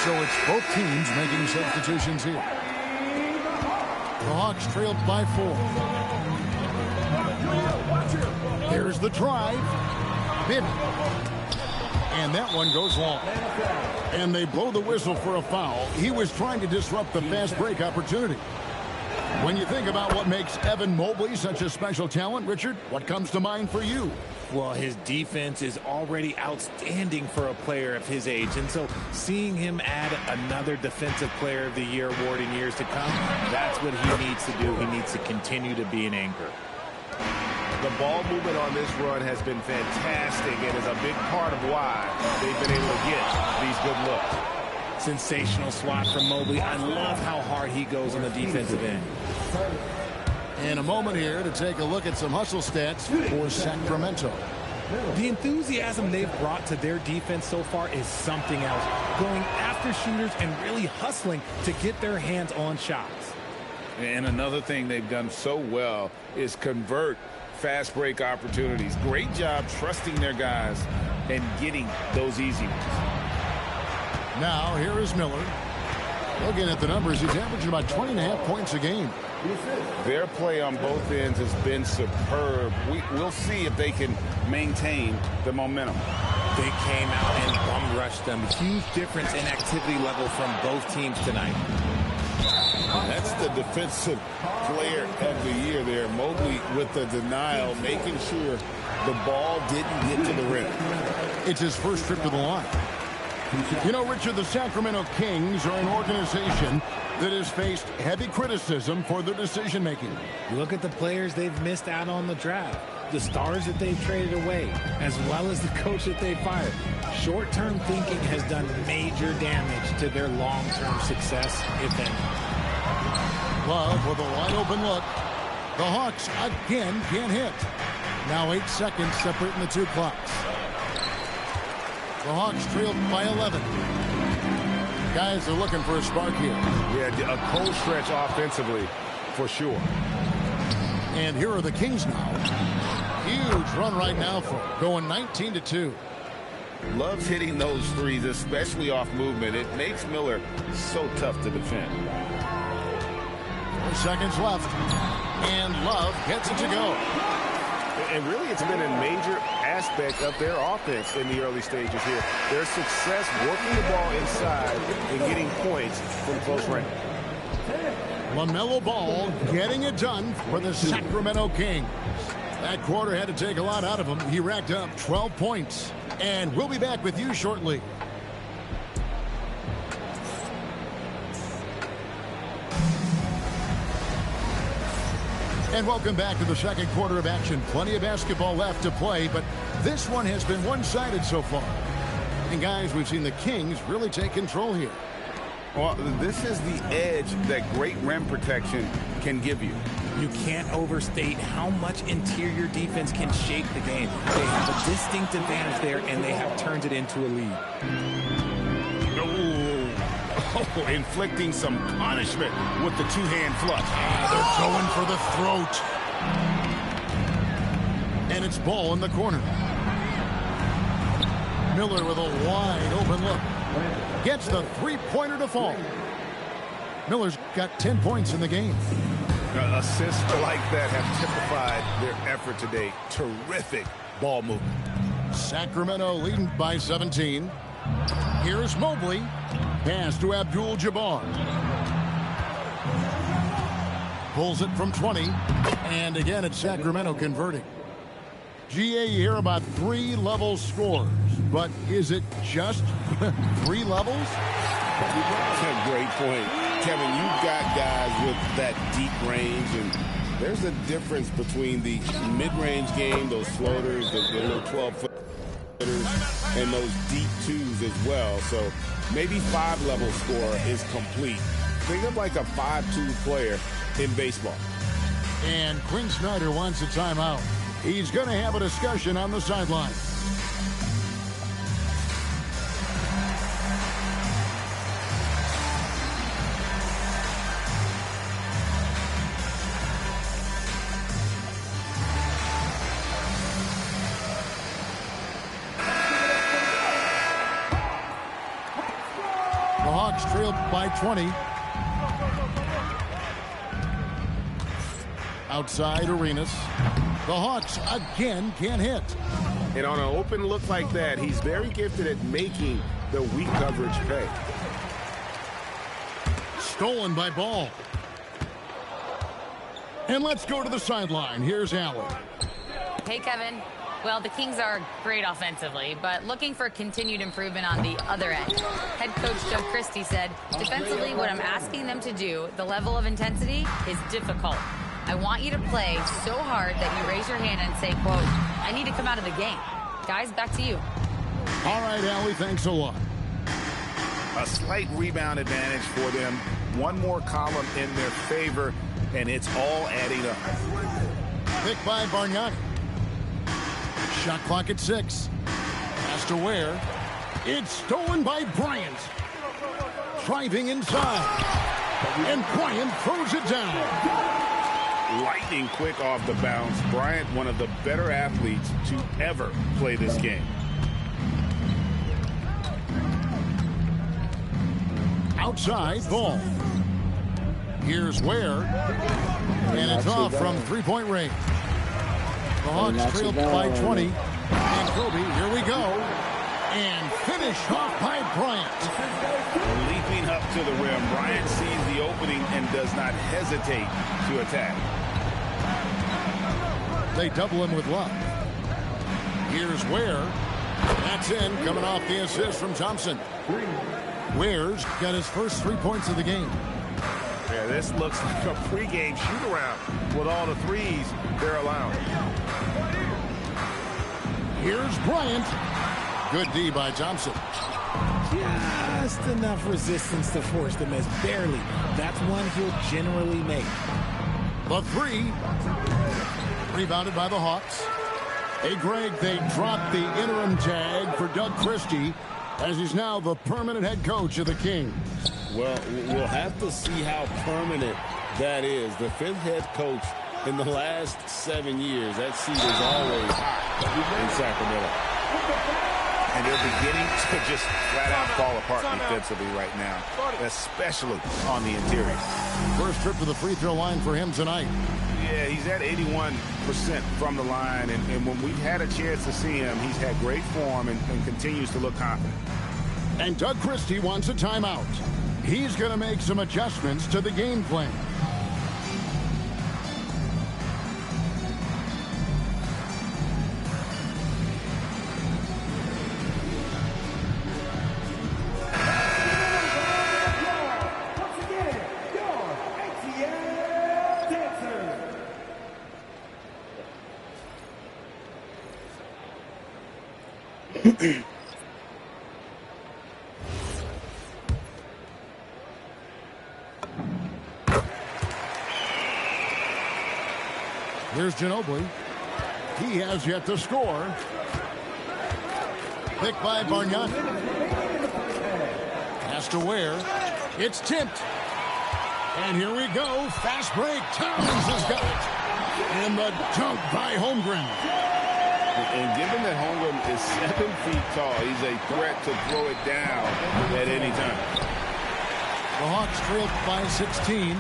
So it's both teams making substitutions here. The Hawks trailed by 4. Here's the drive. Bib. And that one goes long. And they blow the whistle for a foul. He was trying to disrupt the fast break opportunity. When you think about what makes Evan Mobley such a special talent, Richard, what comes to mind for you? Well, his defense is already outstanding for a player of his age. And so seeing him add another Defensive Player of the Year award in years to come, that's what he needs to do. He needs to continue to be an anchor. The ball movement on this run has been fantastic and is a big part of why they've been able to get these good looks. Sensational swat from Mobley. I love how hard he goes on the defensive end. And a moment here to take a look at some hustle stats for Sacramento. The enthusiasm they've brought to their defense so far is something else. Going after shooters and really hustling to get their hands on shots. And another thing they've done so well is convert fast break opportunities. Great job trusting their guys and getting those easy ones. Now, here is Miller. Looking at the numbers, he's averaging about 20.5 points a game. Their play on both ends has been superb. We'll see if they can maintain the momentum. They came out and bum rushed them. Huge difference in activity level from both teams tonight. That's the Defensive Player of the Year there. Mobley with the denial, making sure the ball didn't get to the rim. It's his first trip to the line. You know, Richard, the Sacramento Kings are an organization that has faced heavy criticism for their decision-making. Look at the players they've missed out on the draft, the stars that they've traded away, as well as the coach that they fired. Short-term thinking has done major damage to their long-term success, if any. Love with a wide-open look. The Hawks again can't hit. Now 8 seconds separating the two clocks. The Hawks trailed by 11. Guys are looking for a spark here. Yeah, a cold stretch offensively, for sure. And here are the Kings now. Huge run right now for them, going 19-2. Loves hitting those threes, especially off movement. It makes Miller so tough to defend. 4 seconds left. And Love gets it to go. And really, it's been a major aspect of their offense in the early stages here. Their success working the ball inside and getting points from close range. LaMelo Ball getting it done for the Sacramento Kings. That quarter had to take a lot out of him. He racked up 12 points. And we'll be back with you shortly. And welcome back to the second quarter of action. Plenty of basketball left to play, but this one has been one-sided so far. And guys, we've seen the Kings really take control here. Well, this is the edge that great rim protection can give you. You can't overstate how much interior defense can shape the game. They have a distinct advantage there, and they have turned it into a lead. Oh, inflicting some punishment with the two-hand flush. They're going for the throat. And it's Ball in the corner. Miller with a wide open look. Gets the three-pointer to fall. Miller's got 10 points in the game. Assists like that have typified their effort today. Terrific ball movement. Sacramento leading by 17. Here's Mobley. Pass to Abdul-Jabbar. Pulls it from 20. And again, it's Sacramento converting. GA, you hear about 3-level scores. But is it just 3 levels? Great point. Kevin, you've got guys with that deep range, and there's a difference between the mid-range game, those floaters, the little 12-footers, and those deep twos as well. So maybe 5-level score is complete. Think of like a 5-2 player in baseball. And Quinn Snyder wants a timeout. He's going to have a discussion on the sideline. The Hawks trailed by 20. Outside Arenas. The Hawks again can't hit. And on an open look like that, he's very gifted at making the weak coverage pay. Stolen by Ball. And let's go to the sideline. Here's Allen. Hey, Kevin. Well, the Kings are great offensively, but looking for continued improvement on the other end. Head coach Doug Christie said, defensively, what I'm asking them to do, the level of intensity, is difficult. I want you to play so hard that you raise your hand and say, quote, I need to come out of the game. Guys, back to you. All right, Allie, thanks a lot. A slight rebound advantage for them. One more column in their favor, and it's all adding up. Pick by Bargnani. Shot clock at 6. Pass to Ware. It's stolen by Bryant. Driving inside. And Bryant throws it down. Lightning quick off the bounce. Bryant, one of the better athletes to ever play this game. Outside, Ball. Here's Ware. And it's off from three-point range. The Hawks trailed by 20. And Kobe, here we go. And finish off by Bryant. Leaping up to the rim. Bryant sees the opening and does not hesitate to attack. They double him with Love. Here's Ware. That's in, coming off the assist from Thompson. Ware's got his first 3 points of the game. Yeah, this looks like a pregame shoot-around with all the threes they're allowing. Here's Bryant. Good D by Thompson. Just enough resistance to force the miss. Barely. That's one he'll generally make. The 3. Rebounded by the Hawks. Hey, Greg, they dropped the interim tag for Doug Christie as he's now the permanent head coach of the Kings. Well, we'll have to see how permanent that is. The 5th head coach in the last 7 years. That seat is always hot in Sacramento. And they're beginning to just flat out fall apart defensively right now, especially on the interior. First trip to the free throw line for him tonight. Yeah, he's at 81% from the line, and when we've had a chance to see him, he's had great form and continues to look confident. And Doug Christie wants a timeout. He's going to make some adjustments to the game plan. Here's Ginobili. He has yet to score. Picked by Bargnani. Pass to Ware. It's tipped. And here we go. Fast break. Towns has got it. And the dunk by Holmgren. And given that Holmgren is 7 feet tall, he's a threat to throw it down at any time. The Hawks trailed by 16.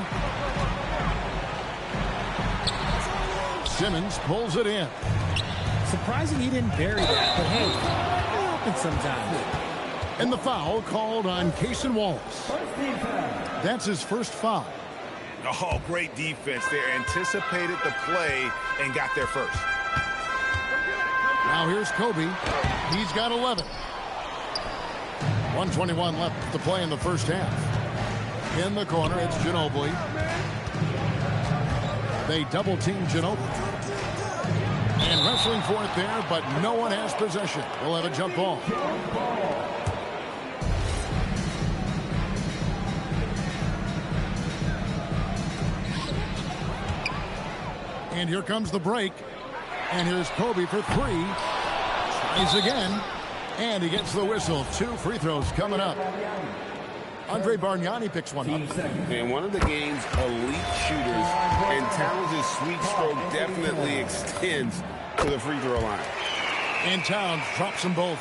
Simmons pulls it in. Surprising he didn't bury that, but hey, it happens sometimes. And the foul called on Cason Wallace. That's his first foul. Oh, great defense there. Anticipated the play and got there first. Now here's Kobe. He's got 11. 1:21 left to play in the first half. In the corner, it's Ginobili. They double-team Ginobili. And wrestling for it there, but no one has possession. We'll have a jump ball. And here comes the break. And here's Kobe for three. Tries again. And he gets the whistle. 2 free throws coming up. Andre Bargnani picks one up. And one of the game's elite shooters, and Towns' sweet stroke definitely extends to the free throw line. And Towns drops them both.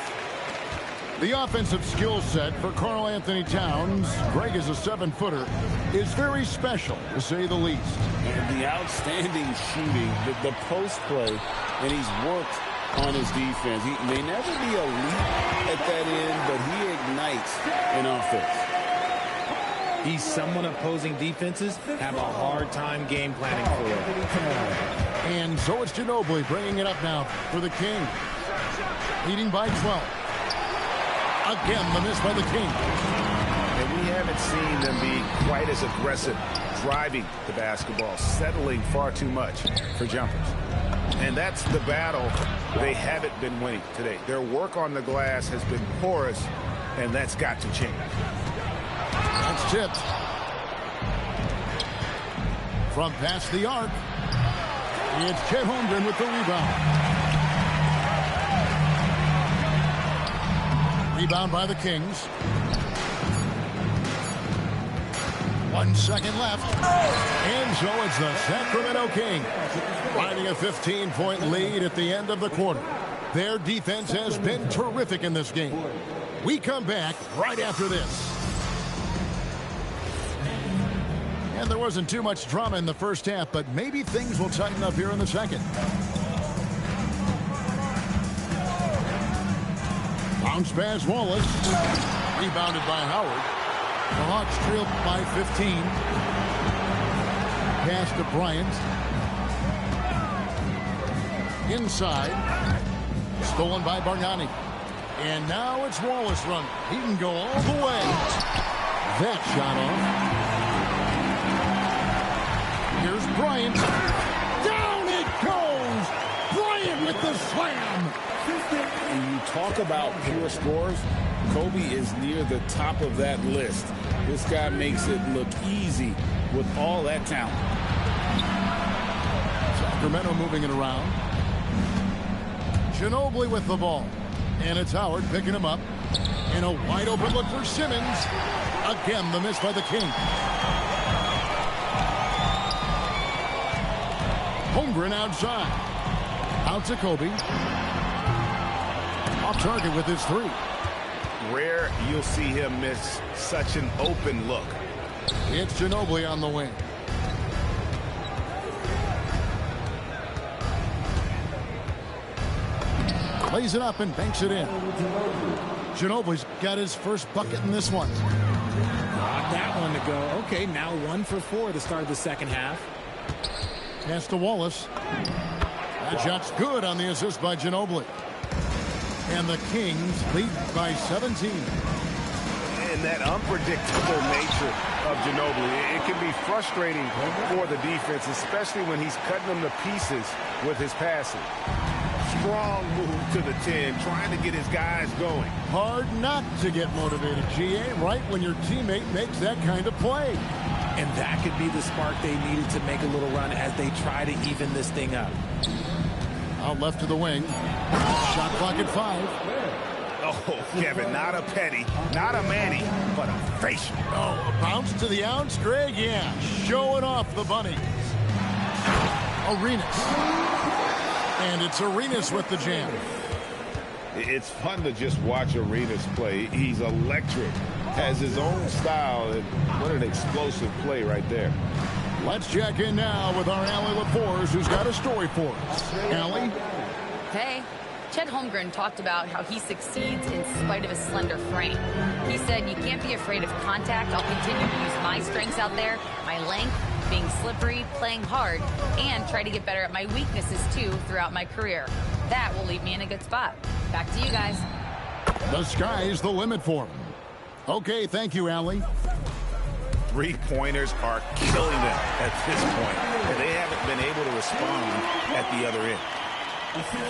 The offensive skill set for Karl Anthony Towns, Greg is a 7-footer, is very special, to say the least. And the outstanding shooting, the post play, and he's worked on his defense. He may never be elite at that end, but he ignites an offense. He's someone opposing defenses have a hard time game planning for. And so it's Ginobili bringing it up now for the Kings. Leading by 12. Again, the miss by the Kings. And we haven't seen them be quite as aggressive driving the basketball, settling far too much for jumpers. And that's the battle they haven't been winning today. Their work on the glass has been porous, and that's got to change. That's tipped. From past the arc, it's Chet Holmgren with the rebound. Rebound by the Kings. 1 second left. And so it's the Sacramento Kings riding a 15-point lead at the end of the quarter. Their defense has been terrific in this game. We come back right after this. And there wasn't too much drama in the first half, but maybe things will tighten up here in the second. Bounce pass Wallace. Rebounded by Howard. The Hawks trailed by 15. Pass to Bryant. Inside. Stolen by Bargnani. And now it's Wallace running. He can go all the way. That shot off. Here's Bryant. Down it goes! Bryant with the slam! And you talk about pure scores, Kobe is near the top of that list. This guy makes it look easy with all that talent. Sacramento moving it around. Ginobili with the ball. And it's Howard picking him up. And a wide open look for Simmons. Again, the miss by the King. Holmgren outside. Out to Kobe. Off target with his three. Rare you'll see him miss such an open look. It's Ginobili on the wing. Lays it up and banks it in. Ginobili's got his first bucket in this one. Got that one to go. Okay, now 1 for 4 to start the second half. Pass to Wallace. That shot's good on the assist by Ginobili. And the Kings lead by 17. And that unpredictable nature of Ginobili, it can be frustrating for the defense, especially when he's cutting them to pieces with his passing. Strong move to the 10, trying to get his guys going. Hard not to get motivated, GA, right when your teammate makes that kind of play. And that could be the spark they needed to make a little run as they try to even this thing up. Out left to the wing. Shot clock at 5. Oh, Kevin, not a petty, not a Manny, but a facial. Oh, a bounce to the ounce, Greg? Yeah, showing off the bunnies. Arenas. And it's Arenas with the jam. It's fun to just watch Arenas play. He's electric has his own style, and what an explosive play right there. Let's check in now with our Allie LaForce, who's got a story for us. Allie? Hey. Chet Holmgren talked about how he succeeds in spite of his slender frame. He said, you can't be afraid of contact. I'll continue to use my strengths out there, my length, being slippery, playing hard, and try to get better at my weaknesses, too, throughout my career. That will leave me in a good spot. Back to you guys. The sky's the limit for him. Okay, thank you, Allie. Three-pointers are killing them at this point, and they haven't been able to respond at the other end.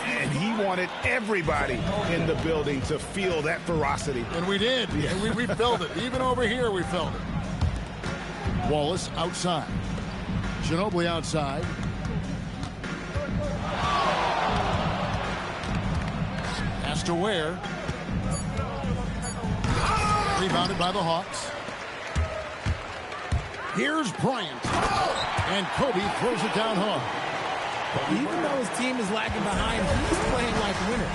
And he wanted everybody in the building to feel that ferocity. And we did. And we felt it. Even over here, we felt it. Wallace outside. Ginobili outside. Has to Ware. Rebounded by the Hawks. Here's Bryant. And Kobe throws it down hard. Even though his team is lagging behind, he's playing like a winner.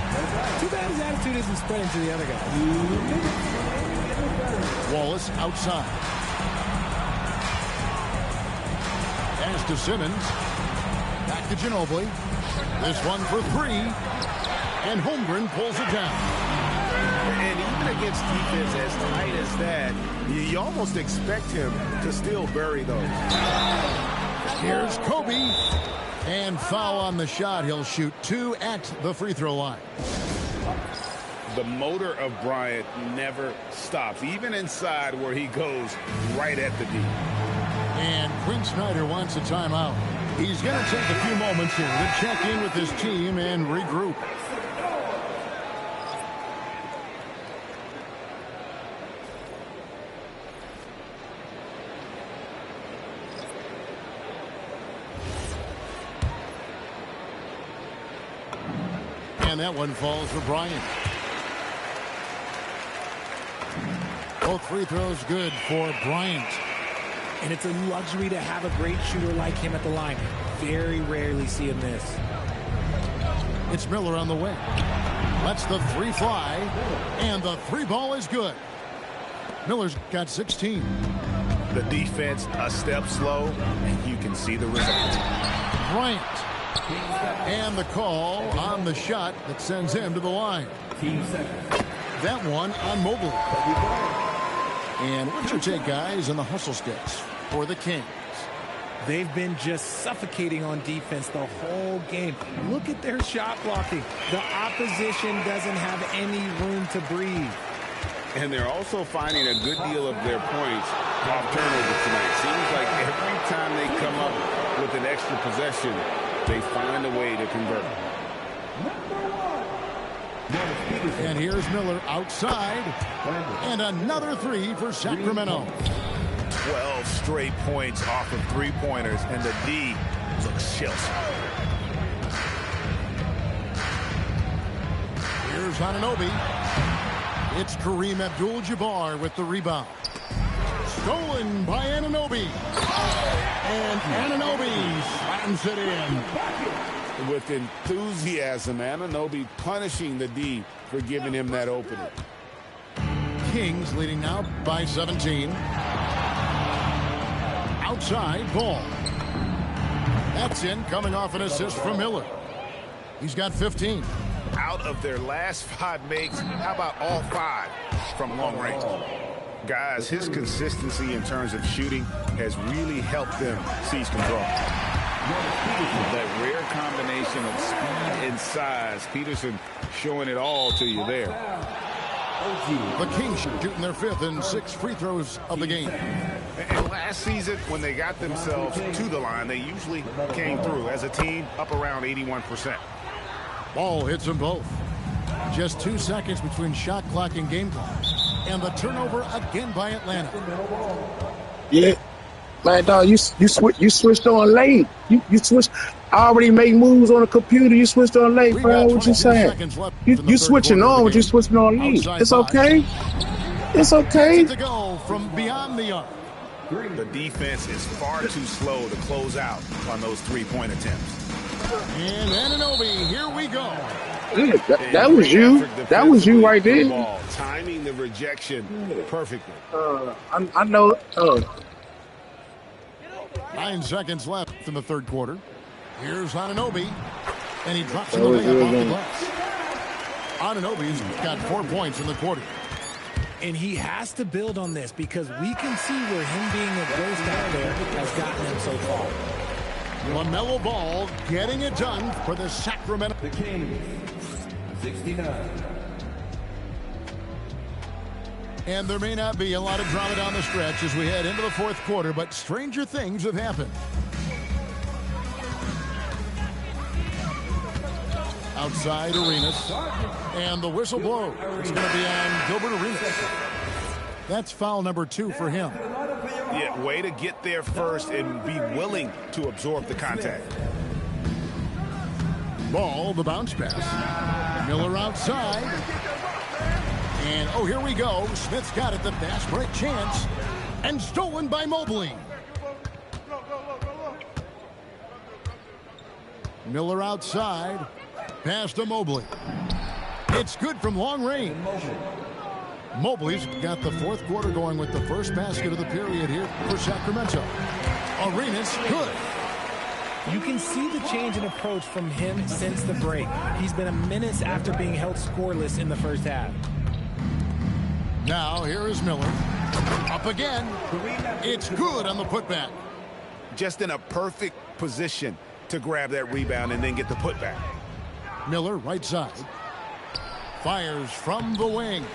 Too bad his attitude isn't spreading to the other guys. Wallace outside. Pass to Simmons. Back to Ginobili. This one for three. And Holmgren pulls it down. And even against defense as tight as that, you almost expect him to still bury those. Here's Kobe. And foul on the shot. He'll shoot 2 at the free throw line. The motor of Bryant never stops, even inside where he goes right at the D. And Quinn Snyder wants a timeout. He's going to take a few moments here to check in with his team and regroup. And that one falls for Bryant. Both free throws good for Bryant. And it's a luxury to have a great shooter like him at the line. Very rarely see him miss. It's Miller on the way. Lets the three fly. And the three ball is good. Miller's got 16. The defense a step slow, and you can see the result. Bryant. And the call on the shot that sends him to the line. That one on Mobley. And what's your take, guys, on the hustle sticks for the Kings? They've been just suffocating on defense the whole game. Look at their shot blocking. The opposition doesn't have any room to breathe. And they're also finding a good deal of their points off turnover tonight. Seems like every time they come up with an extra possession, they find a way to convert. And here's Miller outside. And another three for Sacramento. 12 straight points off of three-pointers, and the D looks shell-shocked. Here's Anunoby. It's Kareem Abdul-Jabbar with the rebound. Stolen by Anunoby. And Anunoby slams it in. With enthusiasm, Anunoby punishing the D for giving him that opening. Kings leading now by 17. Outside ball. That's in, coming off an assist from Miller. He's got 15. Out of their last 5 makes, how about all 5 from long range? Guys, his consistency in terms of shooting has really helped them seize control. That rare combination of speed and size. Peterson showing it all to you there. The Kings shooting their 5th and 6th free throws of the game. And last season, when they got themselves to the line, they usually came through as a team up around 81%. Ball hits them both. Just 2 seconds between shot clock and game clock. And the turnover again by Atlanta. Yeah. Man, dog, you switched on late. You switched. I already made moves on the computer. You switched on late, bro. What you saying? You switching on, but you switching on late. It's okay. It's okay. To go from beyond the arc. The defense is far too slow to close out on those three-point attempts. And Anunoby, here we go. Yeah, that was you. That was you right there. Ball, timing the rejection perfectly. I know. 9 seconds left in the third quarter. Here's Anunoby, and he drops in the layup off the glass. Anunoby's got 4 points in the quarter. And he has to build on this because we can see where him being a ghost out there has gotten him so far. LaMelo Ball getting it done for the Sacramento. The Kings, 69. And there may not be a lot of drama down the stretch as we head into the fourth quarter, but stranger things have happened. Outside Arenas, and the whistle blows. It's going to be on Gilbert Arenas. That's foul number 2 for him. Yeah, way to get there first and be willing to absorb the contact. Ball, the bounce pass. Miller outside. And, oh, here we go. Smith's got it, the fast break chance. And stolen by Mobley. Miller outside. Pass to Mobley. It's good from long range. Mobley's got the fourth quarter going with the first basket of the period here for Sacramento. Arenas, good. You can see the change in approach from him since the break. He's been a menace after being held scoreless in the first half. Now here is Miller. Up again. It's good on the putback. Just in a perfect position to grab that rebound and then get the putback. Miller right side. Fires from the wing.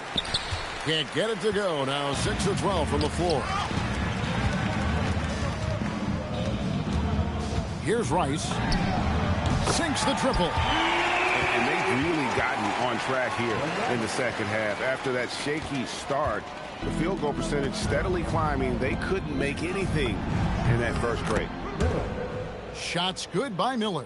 Can't get it to go. Now 6 of 12 from the floor. Here's Rice. Sinks the triple. And they've really gotten on track here in the second half. After that shaky start, the field goal percentage steadily climbing. They couldn't make anything in that first break. Shots good by Miller.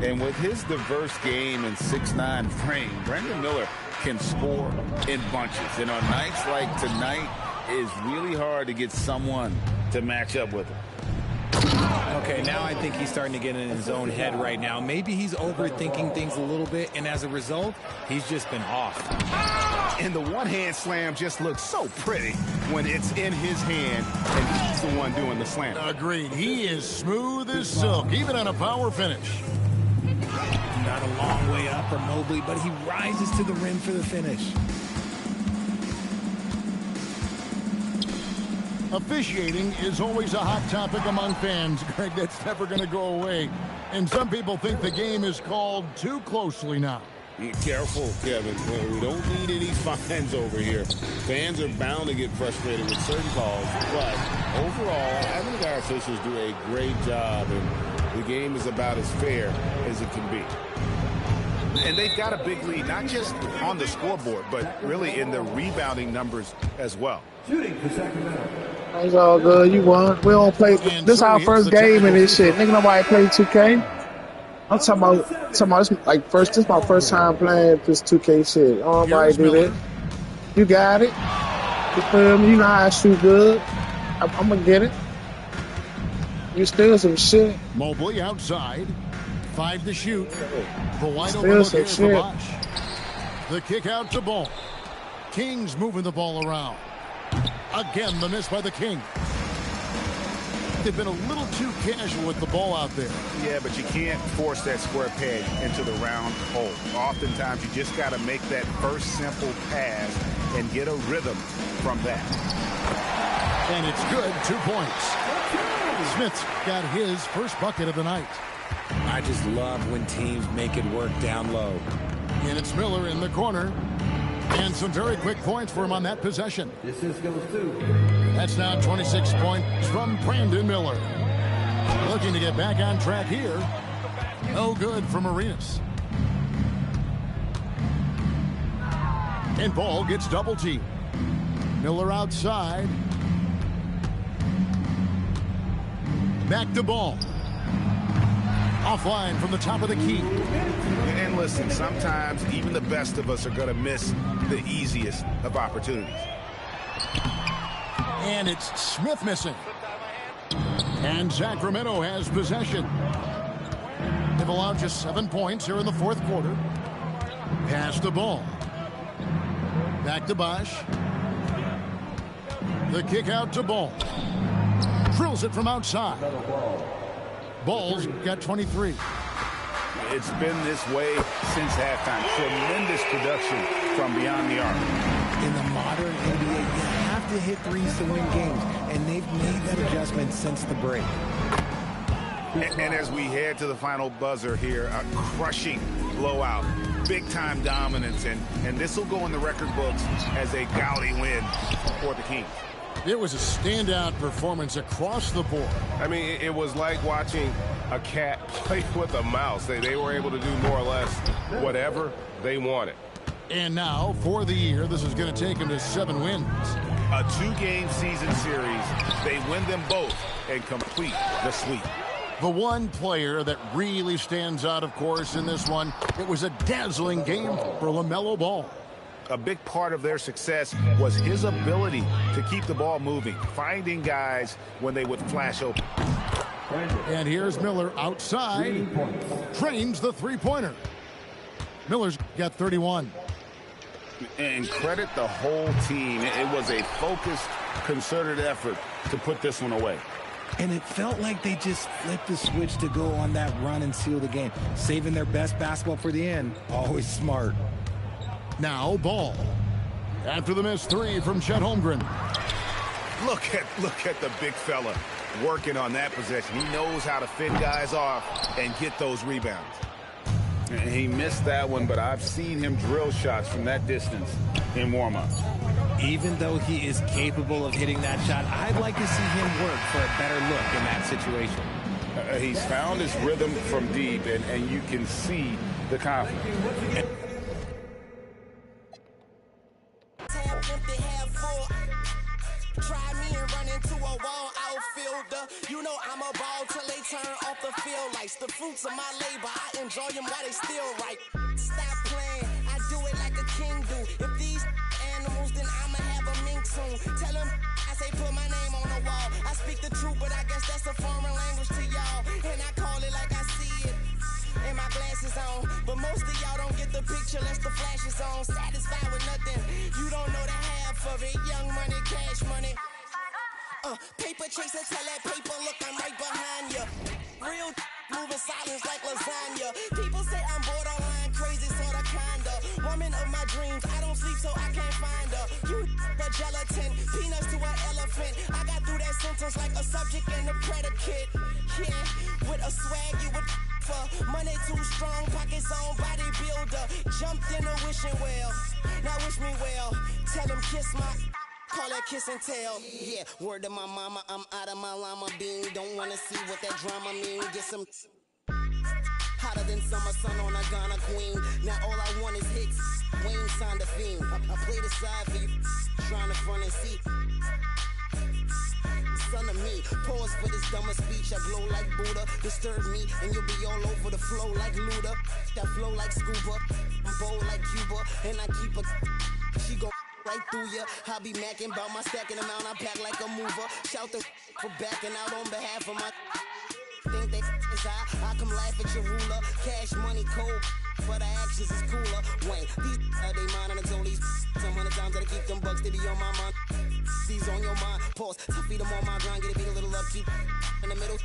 And with his diverse game and 6'9" frame, Brandon Miller can score in bunches. And on nights like tonight, it's really hard to get someone to match up with him. Okay, now I think he's starting to get in his own head right now. Maybe he's overthinking things a little bit, and as a result, he's just been off. And the one-hand slam just looks so pretty when it's in his hand, and he's the one doing the slam. Agreed. He is smooth as silk, even on a power finish. Not a long way up for Mobley, but he rises to the rim for the finish. Officiating is always a hot topic among fans, Greg. That's never going to go away. And some people think the game is called too closely now. Careful, Kevin. We don't need any fines over here. Fans are bound to get frustrated with certain calls, but overall, I think our officials do a great job, and the game is about as fair as it can be. And they've got a big lead, not just on the scoreboard, but really in the rebounding numbers as well. Shooting for Sacramento. It's all good. You won. We don't play. This is our first game in this shit. Nigga, nobody play 2K. I'm talking about this, like first. This is my first time playing this 2K shit. Nobody do that. You got it. You feel me? You know how I shoot good. I'm gonna get it. You steal some shit. Mobley outside. 5 to shoot. The wide Still open look some here for shit. Bosh. The kick out to Ball. Kings moving the ball around. Again, the miss by the King. They've been a little too casual with the ball out there. Yeah, but you can't force that square peg into the round hole. Oftentimes, you just got to make that first simple pass and get a rhythm from that. And it's good. 2 points. Smith's got his first bucket of the night. I just love when teams make it work down low. And it's Miller in the corner. And some very quick points for him on that possession. This is goes to. That's now 26 points from Brandon Miller. Looking to get back on track here. No good from Arenas. And Ball gets double teamed. Miller outside. Back to Ball. Offline from the top of the key. And listen, sometimes even the best of us are going to miss the easiest of opportunities. And it's Smith missing. And Sacramento has possession. They've allowed just 7 points here in the fourth quarter. Pass the ball. Back to Bosch. The kick out to Ball. Drills it from outside. Ball's got 23. It's been this way since halftime. Tremendous production from beyond the arc. In the modern NBA, you have to hit threes to win games, and they've made that adjustment since the break. And as we head to the final buzzer here, a crushing blowout, big-time dominance, and this will go in the record books as a gaudy win for the Kings. It was a standout performance across the board. I mean, it was like watching a cat play with a mouse. They were able to do more or less whatever they wanted. And now, for the year, this is going to take them to 7 wins. A 2-game season series. They win them both and complete the sweep. The one player that really stands out, of course, in this one, it was a dazzling game for LaMelo Ball. A big part of their success was his ability to keep the ball moving, finding guys when they would flash open. And here's Miller outside, drains the three-pointer. Miller's got 31. And credit the whole team. It was a focused, concerted effort to put this one away. And it felt like they just flipped the switch to go on that run and seal the game. Saving their best basketball for the end. Always smart. Now Ball. After the missed 3 from Chet Holmgren. Look at the big fella working on that possession. He knows how to fend guys off and get those rebounds. And he missed that one, but I've seen him drill shots from that distance in warm-up. Even though he is capable of hitting that shot, I'd like to see him work for a better look in that situation. He's found his rhythm from deep, and you can see the confidence. Try me and run into a wall outfielder. You know I'm a ball till they turn off the field lights. The fruits of my labor, I enjoy them while they still ripe. Stop playing, I do it like a king do. If these animals, then I'ma have a mink soon. Tell them I say put my name on the wall. I speak the truth, but I guess that's a foreign language to y'all. And I call it like I see it. And my glasses on, but most of y'all don't get the picture unless the flash is on. Satisfied with nothing, you don't know the half of it. Young money, cash money. Paper chaser, tell that paper, look, I'm right behind ya. Real moving silence like lasagna. People say I'm borderline crazy, sorta kinda. Woman of my dreams, I don't sleep so I can't find her. You the gelatin, peanuts to an elephant. I got through that sentence like a subject and a predicate. Yeah, with a swag you would for. Money too strong, pockets on bodybuilder. Jumped in a wishing well, now wish me well. Tell them kiss my... Call that kiss and tell. Yeah, word to my mama, I'm out of my llama bean. Don't wanna see what that drama mean. Get some hotter than summer sun on a Ghana queen. Now all I want is hits. Wayne signed a fiend. I play the side for you, trying to front and see. Son of me, pause for this dumber speech. I glow like Buddha, disturb me, and you'll be all over the flow like Luda. I flow like scuba, I'm bold like Cuba, and I keep a. She go right through ya. I be macking about my stacking amount. I pack like a mover. Shout the for backing out on behalf of my. Think they is I come laugh at your ruler. Cash money cold, but the actions is cooler. Wayne, these they mine and it's all these. Some 100 times that I keep them bucks, they be on my mind. These on your mind, pause. To feed them on my grind, get a little upkeep. In the middle,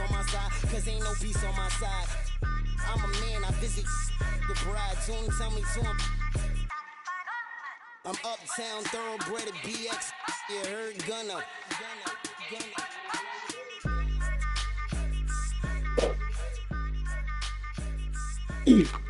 on my side, cause ain't no peace on my side. I'm a man, I visit the bride. Soon tell me to him. I'm uptown, thoroughbred at BX. You heard Gunna. Gunna.